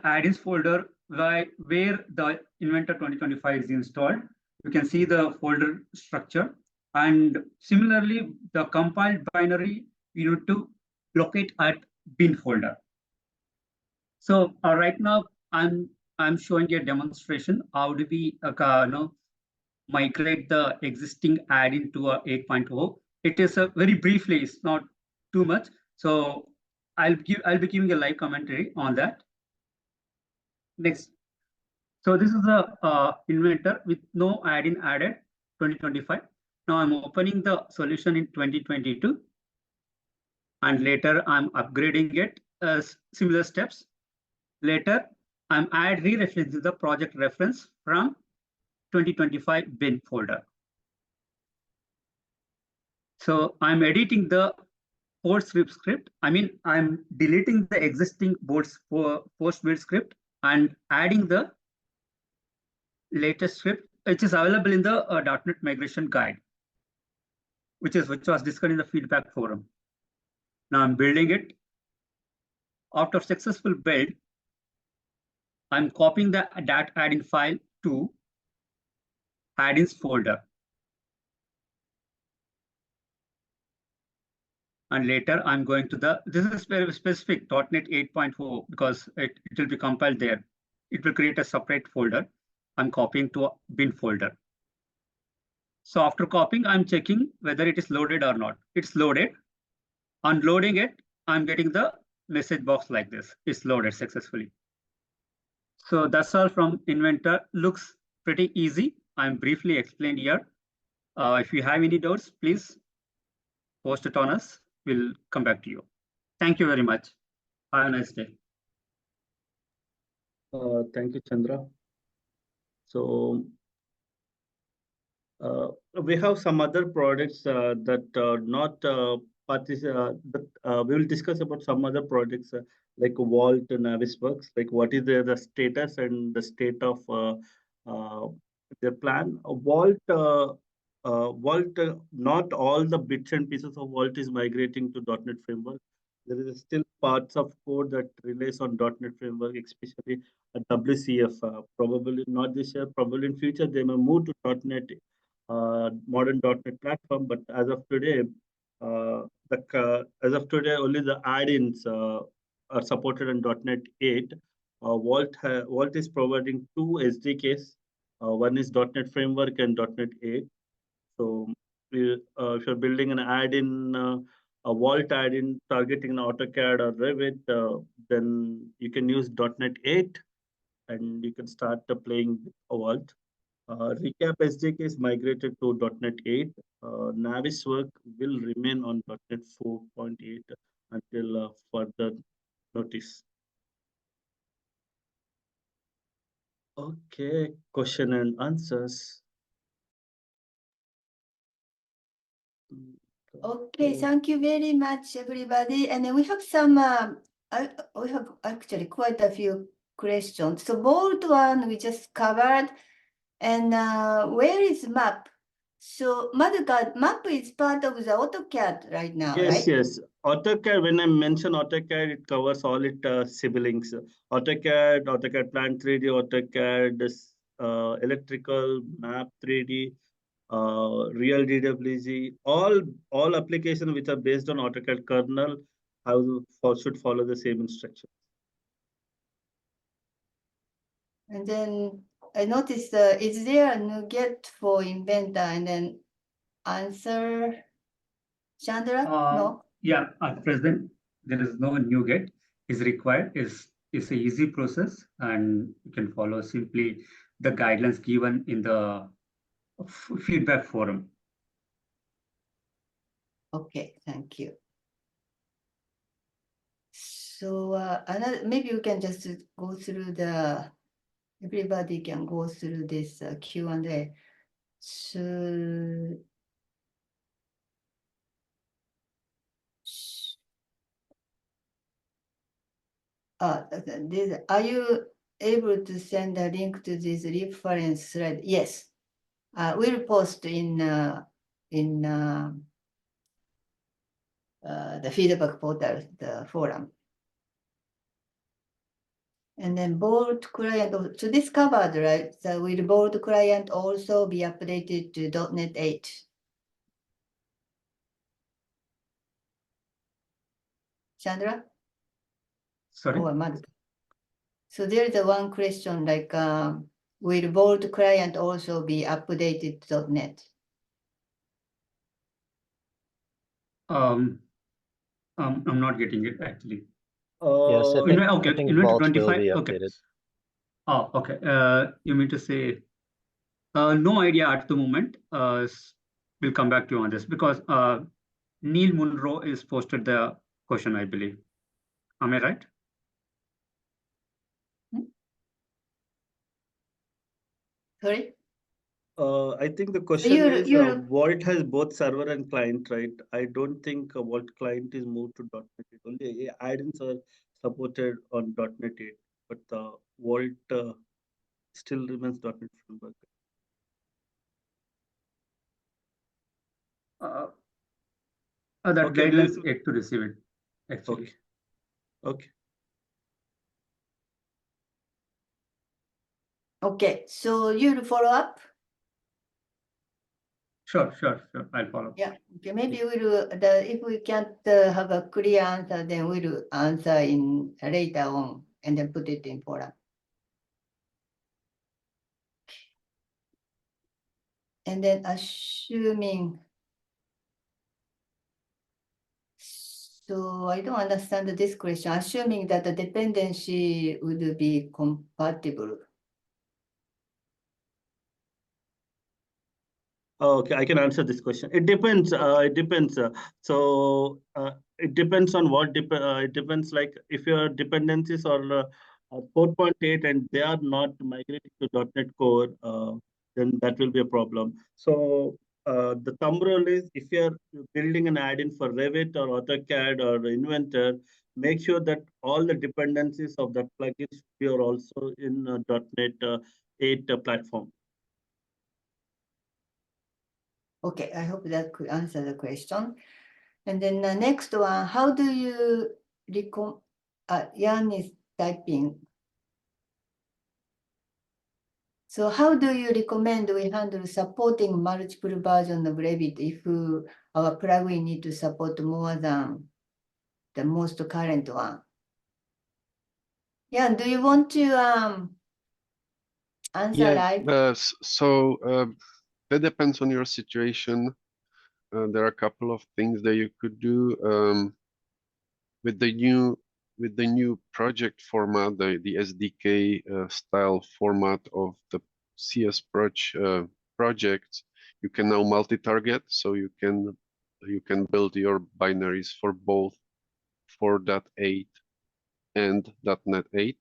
add-ins folder where the Inventor 2025 is installed. You can see the folder structure. And similarly, the compiled binary you need to locate at bin folder. So right now, I'm showing a demonstration. How do we migrate the existing add-in to a 8.0? It is very briefly. It's not too much. So I'll be giving a live commentary on that. Next. So this is the Inventor with no add-in added 2025. Now I'm opening the solution in 2022, and later I'm upgrading it as similar steps. Later, I'm re-referencing the project reference from 2025 bin folder. So I'm editing the post build script. I mean, I'm deleting the existing post build script and adding the latest script, which is available in the .NET migration guide, which was discussed in the feedback forum. Now I'm building it. After successful build, I'm copying the add-in file to add-ins folder. And later I'm going to this is very specific .NET 8.4 because it will be compiled there. It will create a separate folder. I'm copying to a bin folder. So after copying, I'm checking whether it is loaded or not. It's loaded. Unloading it, I'm getting the message box like this. It's loaded successfully. So that's all from Inventor. Looks pretty easy. I'm briefly explained here. If you have any doubts, please post it on us. We'll come back to you. Thank you very much. Have a nice day. Thank you, Chandra. So we have some other products that are not we will discuss about some other products like Vault and Navisworks, like what is the status and the state of their plan. Vault, not all the bits and pieces of Vault is migrating to .NET Framework. There is still parts of code that relies on .NET Framework, especially WCF. Probably not this year, probably in future they may move to .NET, modern .NET platform. But as of today, only the add-ins are supported in .NET 8. Vault is providing two SDKs. One is .NET Framework and .NET 8. So if you're building an add-in, a Vault add-in targeting an AutoCAD or Revit, then you can use .NET 8 and you can start playing with Vault. Recap SDK is migrated to .NET 8. Navisworks will remain on .NET 4.8 until further notice. Okay, question and answers. Okay, thank you very much, everybody. And then we have some, we have actually quite a few questions. So board one we just covered, and where is map? So Madhuka, map is part of the AutoCAD right now, Yes, right? yes. AutoCAD, when I mention AutoCAD, it covers all its siblings. AutoCAD, AutoCAD Plant 3D, AutoCAD Electrical, Map 3D, Real DWG, all applications which are based on AutoCAD kernel should follow the same instruction. And then I noticed, is there a NuGet for Inventor? And then answer, Chandra? No? Yeah, at present, there is no NuGet is required. It's an easy process, and you can follow simply the guidelines given in the feedback forum. Okay, thank you. So maybe you can just go through everybody can go through this Q&A. So are you able to send a link to this reference thread? Yes, we'll post in the feedback portal, the forum. And then board client, so this covered, right? So will board client also be updated to .NET 8? Chandra? Sorry? Or Madhu? So there is one question like, will board client also be updated to .NET? I'm not getting it actually. Yes, I think, Okay, I think Inventor Vault will 25. be Okay. updated. Oh, okay. You mean to say no idea at the moment. we'll come back to you on this because Neil Munro is posted the question, I believe. Am I right? Sorry? I think the question is Vault has both server and client, right? I don't think Vault client is moved to .NET 8. Only add-ins are supported on .NET 8, but the Vault still remains .NET framework. That Okay, guidelines yet to receive it, actually. Okay. Okay, so you'll follow up? Sure. I'll follow. Yeah, okay, maybe we'll, if we can't have a clear answer, then we'll answer in later on and then put it in forum. And then assuming, so I don't understand this question, assuming that the dependency would be compatible. Okay, I can answer this question. It depends. It depends. It depends on what it depends. Like if your dependencies are 4.8 and they are not migrating to .NET Core, then that will be a problem. So the thumb rule is if you're building an add-in for Revit or AutoCAD or Inventor, make sure that all the dependencies of that plugin are also in .NET 8 platform. Okay, I hope that could answer the question. And then the next one, how do you Jan is typing. So how do you recommend we handle supporting multiple versions of Revit if our plugin need to support more than the most current one? Yeah, do you want to answer live? That depends on your situation. There are a couple of things that you could do with the new project format, the SDK style format of the CS project. You can now multi-target, so you can build your binaries for both 4.8 and .NET 8.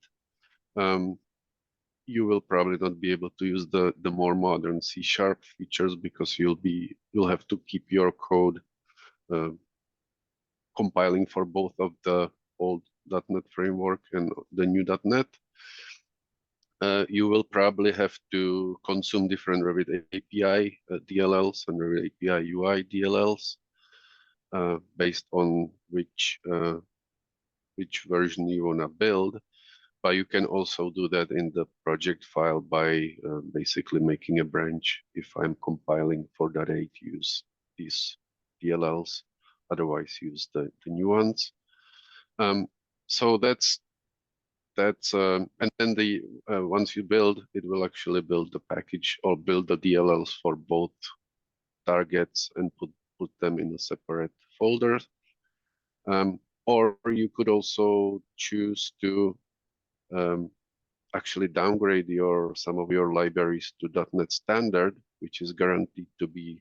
You will probably not be able to use the more modern C# features because you'll have to keep your code compiling for both of the old .NET framework and the new .NET. You will probably have to consume different Revit API DLLs and Revit API UI DLLs based on which version you want to build. But you can also do that in the project file by basically making a branch. If I'm compiling 4.8, use these DLLs. Otherwise, use the new ones. So that's and then once you build, it will actually build the package or build the DLLs for both targets and put them in a separate folder. Or you could also choose to actually downgrade some of your libraries to .NET Standard, which is guaranteed to be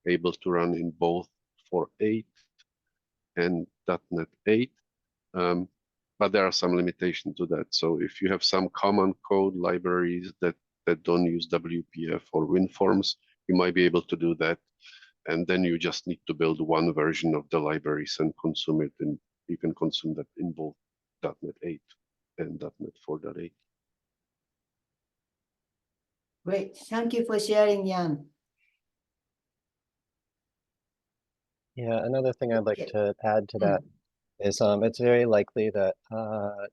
able to run in both 4.8 and .NET 8. But there are some limitations to that. So if you have some common code libraries that don't use WPF or WinForms, you might be able to do that. And then you just need to build one version of the libraries and consume it. And you can consume that in both .NET 8 and .NET 4.8. Great, thank you for sharing, Jan. Yeah, another thing I'd like to add to that is it's very likely that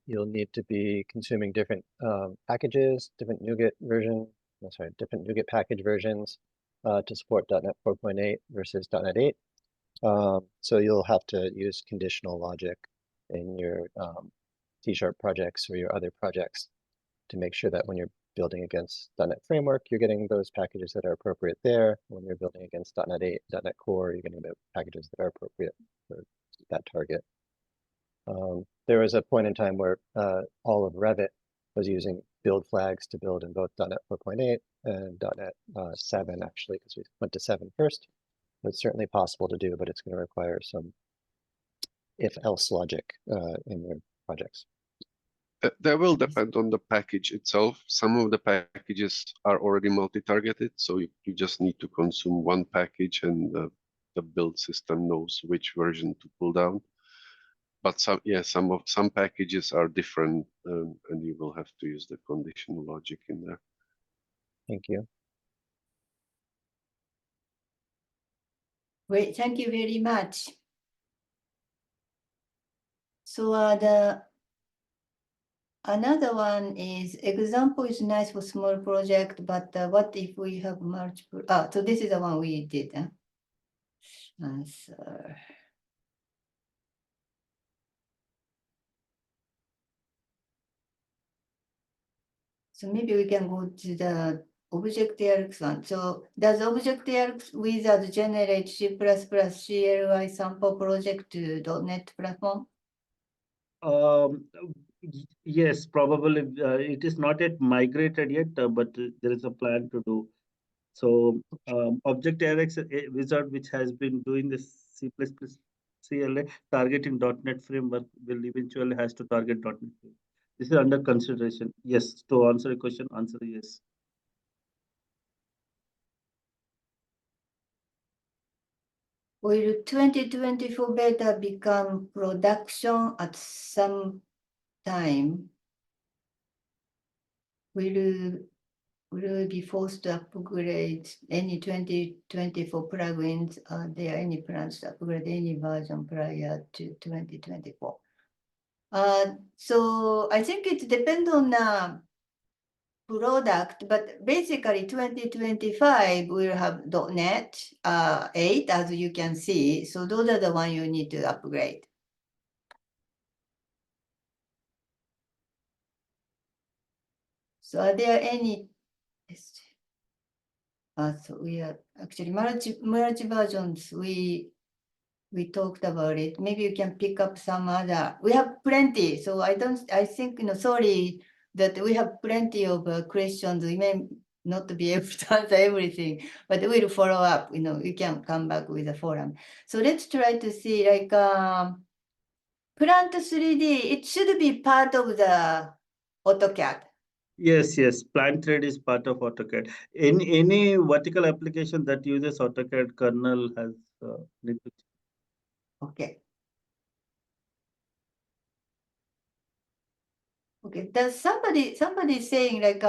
you'll need to be consuming different packages, different NuGet package versions to support .NET 4.8 versus .NET 8. So you'll have to use conditional logic in your C# projects or your other projects to make sure that when you're building against .NET Framework, you're getting those packages that are appropriate there. When you're building against .NET 8, .NET Core, you're getting the packages that are appropriate for that target. There was a point in time where all of Revit was using build flags to build in both .NET 4.8 and .NET 7, actually, because we went to 7 first. It's certainly possible to do, but it's going to require some if-else logic in your projects. That will depend on the package itself. Some of the packages are already multi-targeted, so you just need to consume one package and the build system knows which version to pull down. But some packages are different, and you will have to use the conditional logic in there. Thank you. Great, thank you very much. So another one is example is nice for small project, but what if we have multiple? So this is the one we did. Answer. So maybe we can go to the Object-RX one. So does Object-RX wizard generate C++ CLI sample project to .NET platform? Yes, probably. It is not yet migrated yet, but there is a plan to do. So Object-RX wizard, which has been doing this C++ CLI targeting .NET framework, will eventually has to target .NET. This is under consideration. Yes, to answer your question, answer yes. Will 2024 beta become production at some time? Will we be forced to upgrade any 2024 plugins? Are there any plans to upgrade any version prior to 2024? So I think it depends on the product, but basically 2025 will have .NET 8, as you can see. So those are the ones you need to upgrade. So are there any? So we are actually multi versions. We talked about it. Maybe you can pick up some other. We have plenty. So I think, sorry that we have plenty of questions. We may not be able to answer everything, but we'll follow up. You can come back with a forum. So let's try to see, like, Plant 3D, it should be part of the AutoCAD. Yes, Plant 3D is part of AutoCAD. Any vertical application that uses AutoCAD kernel has need to. Okay. Okay. Does somebody saying like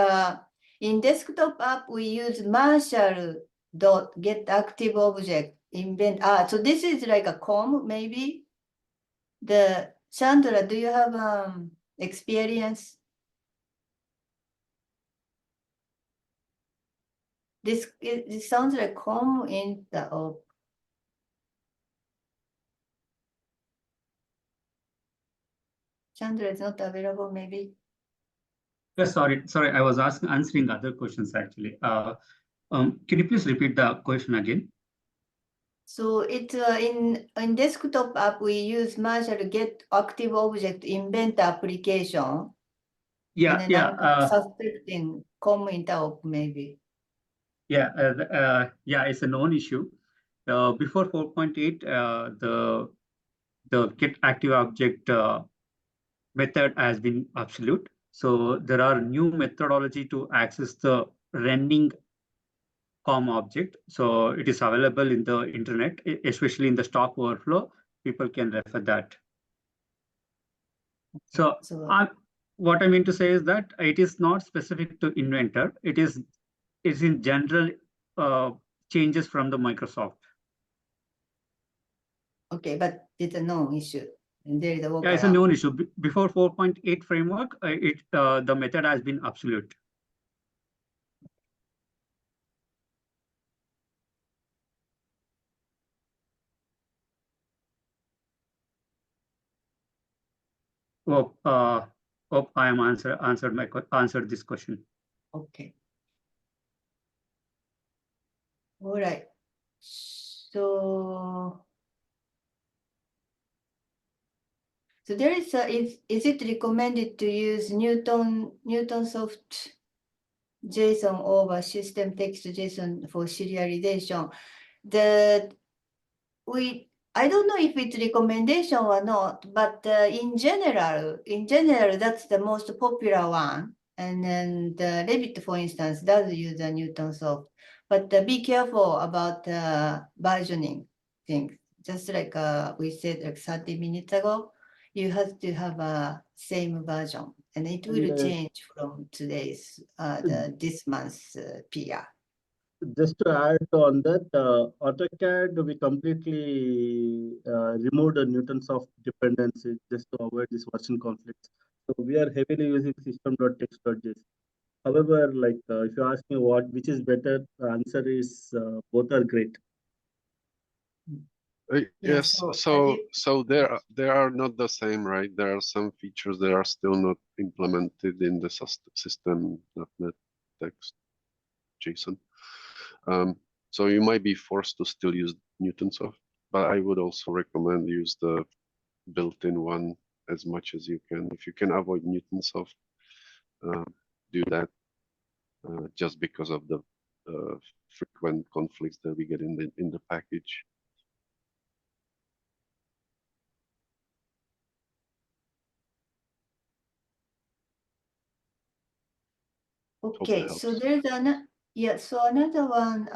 in desktop app we use Marshall dot get active object invent. So this is like a COM maybe. The Chandra, do you have experience? This sounds like COM in the Chandra is not available, maybe. Yes, sorry, I was answering other questions actually. Can you please repeat the question again? So it's in desktop app we use Marshall get active object invent application. Yeah, and then suspecting COM interop maybe. Yeah, it's a known issue. Before 4.8, the get active object method has been absolute. So there are new methodology to access the running COM object. So it is available in the internet, especially in the Stack Overflow. People can refer that. So what I mean to say is that it is not specific to Inventor. It is in general changes from the Microsoft. Okay, but it's a known issue. And there is a it's a known issue. Before 4.8 framework, the method has been absolute. Hope I am answered this question. Okay. All right. So there is is it recommended to use Newtonsoft JSON over system text JSON for serialization? I don't know if it's recommendation or not, but in general, that's the most popular one. And then the Revit, for instance, does use the Newton soft. But be careful about versioning things. Just like we said like 30 minutes ago, you have to have a same version, and it will change from today's this month's PR. Just to add on that, AutoCAD, we completely removed the Newton soft dependency just to avoid this version conflicts. So we are heavily using system.text.js. However, like if you ask me which is better, the answer is both are great. Yes, so they are not the same, right? There are some features that are still not implemented in the system.net text JSON. So you might be forced to still use Newtonsoft, but I would also recommend use the built-in one as much as you can. If you can avoid Newtonsoft, do that, just because of the frequent conflicts that we get in the package. Okay, so there's another one.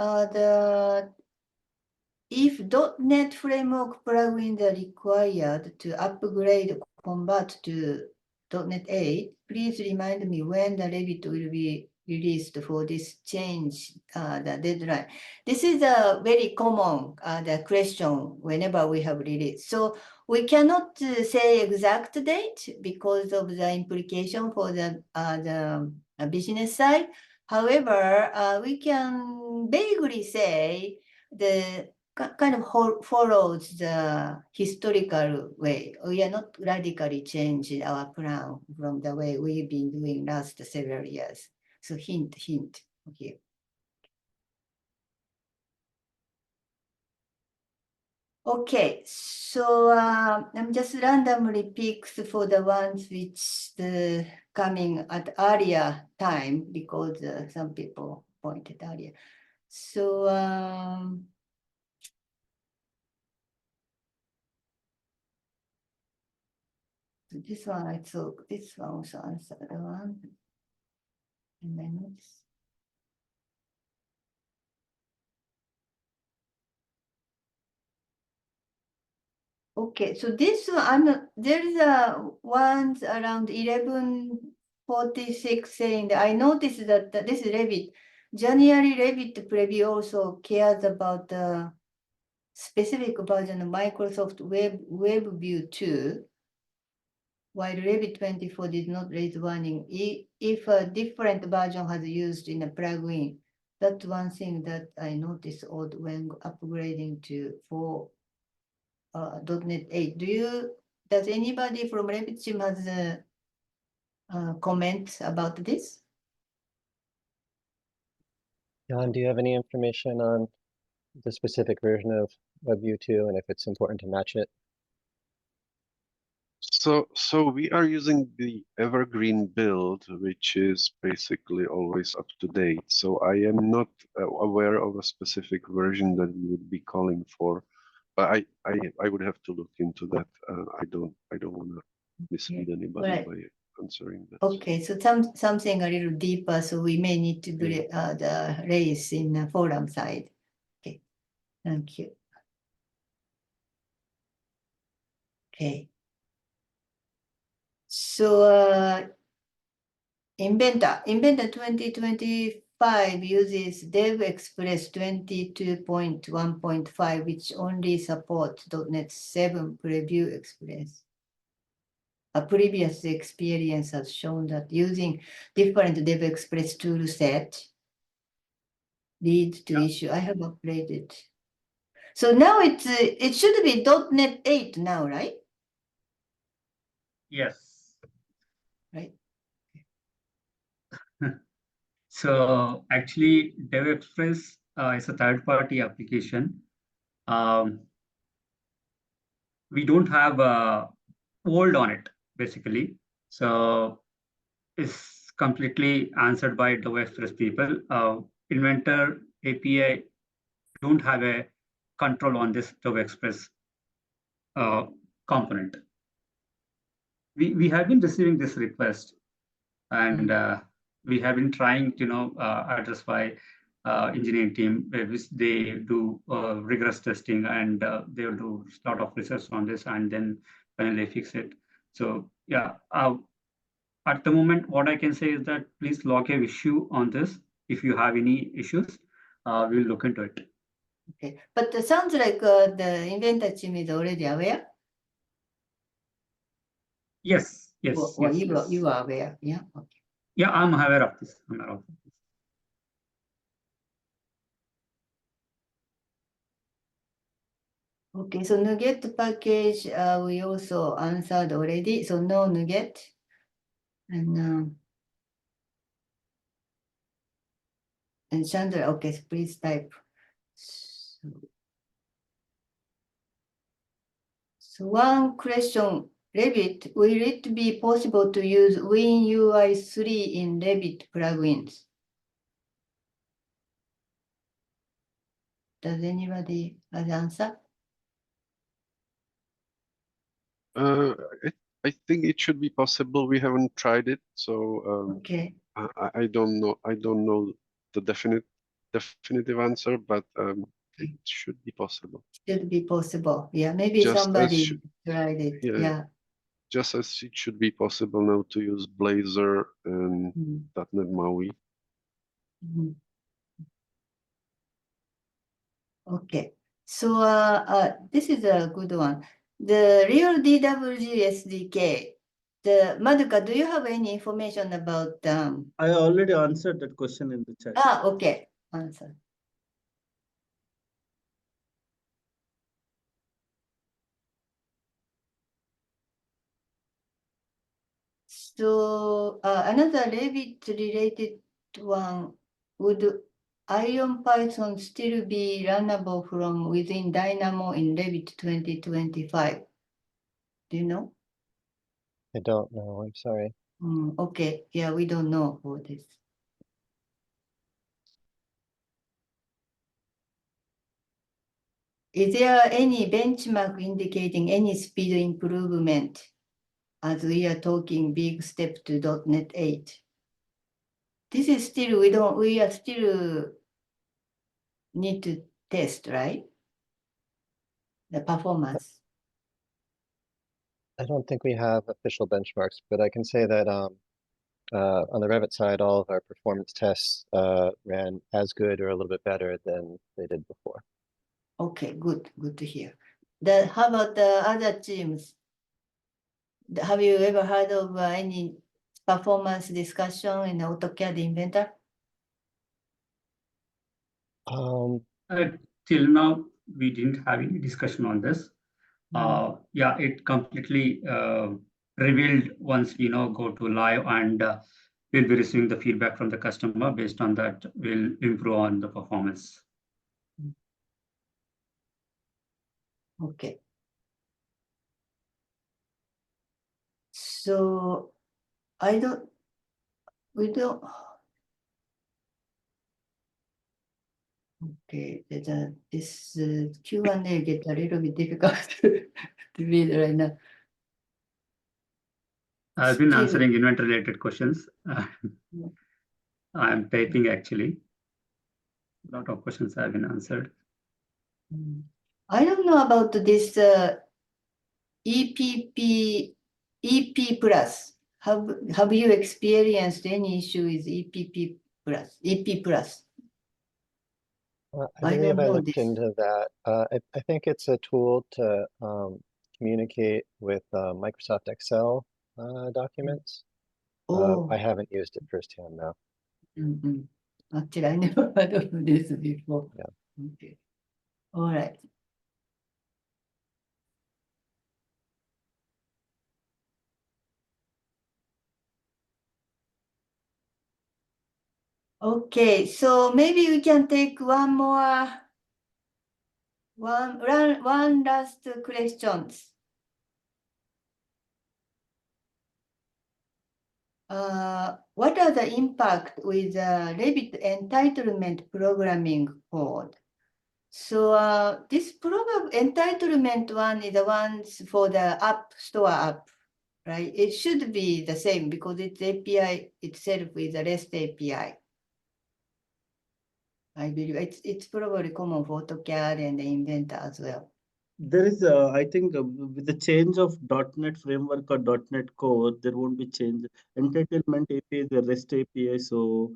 If .NET Framework plugins are required to upgrade convert to .NET 8, please remind me when the Revit will be released for this change, the deadline. This is a very common the question whenever we have released. So we cannot say exact date because of the implication for the business side. However, we can vaguely say the kind of follows the historical way. We are not radically changing our plan from the way we've been doing last several years. So hint, okay. Okay, so I'm just randomly picks for the ones which coming at earlier time because some people pointed earlier. So this one I took, this one also answered the one. And my notes. Okay, so this one, there's ones around 1146 saying that I noticed that this is Revit. January Revit preview also cares about the specific version of Microsoft WebView 2, while Revit 24 did not raise warning. If a different version has used in a plugin, that's one thing that I noticed odd when upgrading to .NET 8. Does anybody from Revit team has comments about this? Jan, do you have any information on the specific version of WebView 2 and if it's important to match it? So we are using the evergreen build, which is basically always up to date. So I am not aware of a specific version that we would be calling for, but I would have to look into that. I don't want to mislead anybody by answering that. Okay, so something a little deeper, so we may need to raise in the forum side. Okay, thank you. Okay. So Inventor 2025 uses Dev Express 22.1.5, which only supports .NET 7 Preview Express. A previous experience has shown that using different Dev Express tool set leads to issue. I have upgraded. So now it should be .NET 8 now, right? Yes. Right. So actually, Dev Express is a third-party application. We don't have a hold on it, basically. So it's completely answered by Dev Express people. Inventor API don't have a control on this Turbo Express component. We have been receiving this request, and we have been trying to address by engineering team, which they do rigorous testing, and they will do a lot of research on this and then finally fix it. So yeah, at the moment, what I can say is that please log a issue on this. If you have any issues, we'll look into it. Okay, but it sounds like the inventor team is already aware. Yes, yes, Or yes, you are aware, yeah. Okay. Yeah, I'm aware of this. I'm aware of this. Okay, so NuGet package, we also answered already. So no NuGet. And Chandra, okay, so please type. So one question, Revit, will it be possible to use WinUI 3 in Revit plugins? Does anybody have an answer? I think it should be possible. We haven't tried it, so Okay, I don't know. I don't know the definitive answer, but it should be possible. should be possible. Yeah, maybe Just as somebody tried it. yeah. Yeah. Just as it should be possible now to use Blazor and .NET MAUI. Mhm. Okay, so this is a good one. The real DWG SDK. The Maduka, do you have any information about? I already answered that question in the chat. Okay, answer. So another Revit related one, would Ion Python still be runnable from within Dynamo in Revit 2025? Do you know? I don't know. I'm sorry. Okay, yeah, we don't know for this. Is there any benchmark indicating any speed improvement as we are talking big step to .NET 8? This is still, we are still need to test, right? The performance. I don't think we have official benchmarks, but I can say that on the Revit side, all of our performance tests ran as good or a little bit better than they did before. Okay, good to hear. How about the other teams? Have you ever heard of any performance discussion in AutoCAD Inventor? Till now, we didn't have any discussion on this. Yeah, it completely revealed once we go to live, and we'll be receiving the feedback from the customer. Based on that, we'll improve on the performance. Okay. So we don't. Okay, this Q&A gets a little bit difficult to read right now. I've been answering inventor-related questions. I'm typing actually. A lot of questions have been answered. I don't know about this EP plus. Have you experienced any issue with EP plus? I believe I looked into that. I think it's a tool to communicate with Microsoft Excel documents. I haven't used it firsthand though. Actually, I never heard of this before. Yeah. Okay. All right. Okay, so maybe we can take one last questions. What are the impact with Revit entitlement programming code? So this probably entitlement one is the ones for the app store app, right? It should be the same because its API itself is a REST API. I believe it's probably common for AutoCAD and the Inventor as well. There is, I think, with the change of .NET framework or .NET Core, there won't be change. Entitlement API is a REST API, so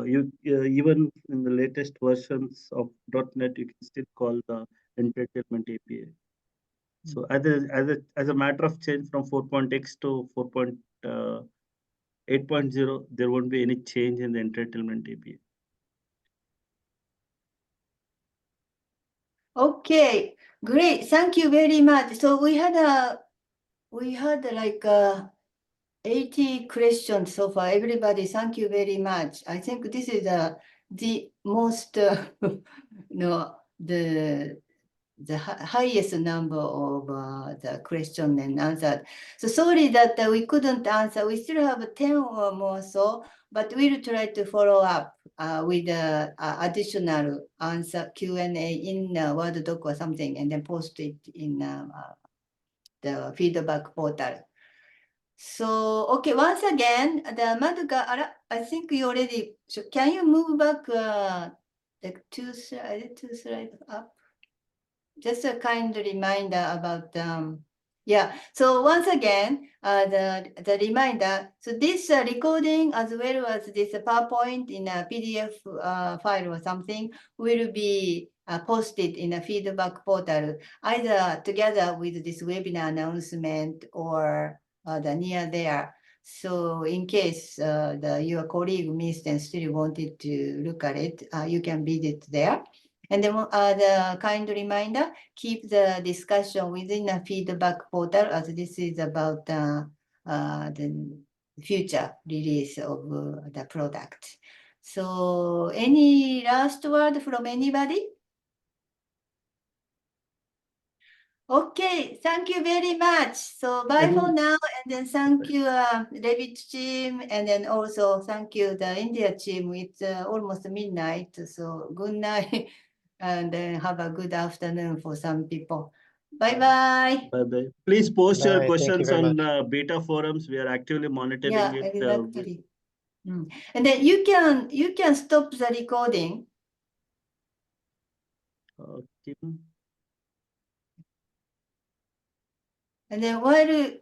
you even in the latest versions of .NET, you can still call the entitlement API. So as a matter of change from 4.x to 4.8.0, there won't be any change in the entitlement API. Okay, great. Thank you very much. So we had like 80 questions so far. Everybody, thank you very much. I think this is the most, the highest number of the question and answer. So sorry that we couldn't answer. We still have 10 or more so, but we'll try to follow up with additional answer Q&A in Word doc or something, and then post it in the feedback portal. So, okay, once again, the Madoka, I think you already, can you move back like two slides up? Just a kind reminder about, yeah. So once again, the reminder, so this recording as well as this PowerPoint in a PDF file or something will be posted in a feedback portal, either together with this webinar announcement or the near there. So in case your colleague missed and still wanted to look at it, you can visit there. And then the kind reminder, keep the discussion within a feedback portal, as this is about the future release of the product. So any last word from anybody? Okay, thank you very much. So bye for now, and then thank you Revit team, and then also thank you the India team. It's almost midnight, so good night. And then have a good afternoon for some people. Bye-bye. Bye-bye. Please post your Bye, thank you questions very on much. beta forums. We are actively monitoring Yeah, it. exactly. And then you can stop the recording. Okay. And then while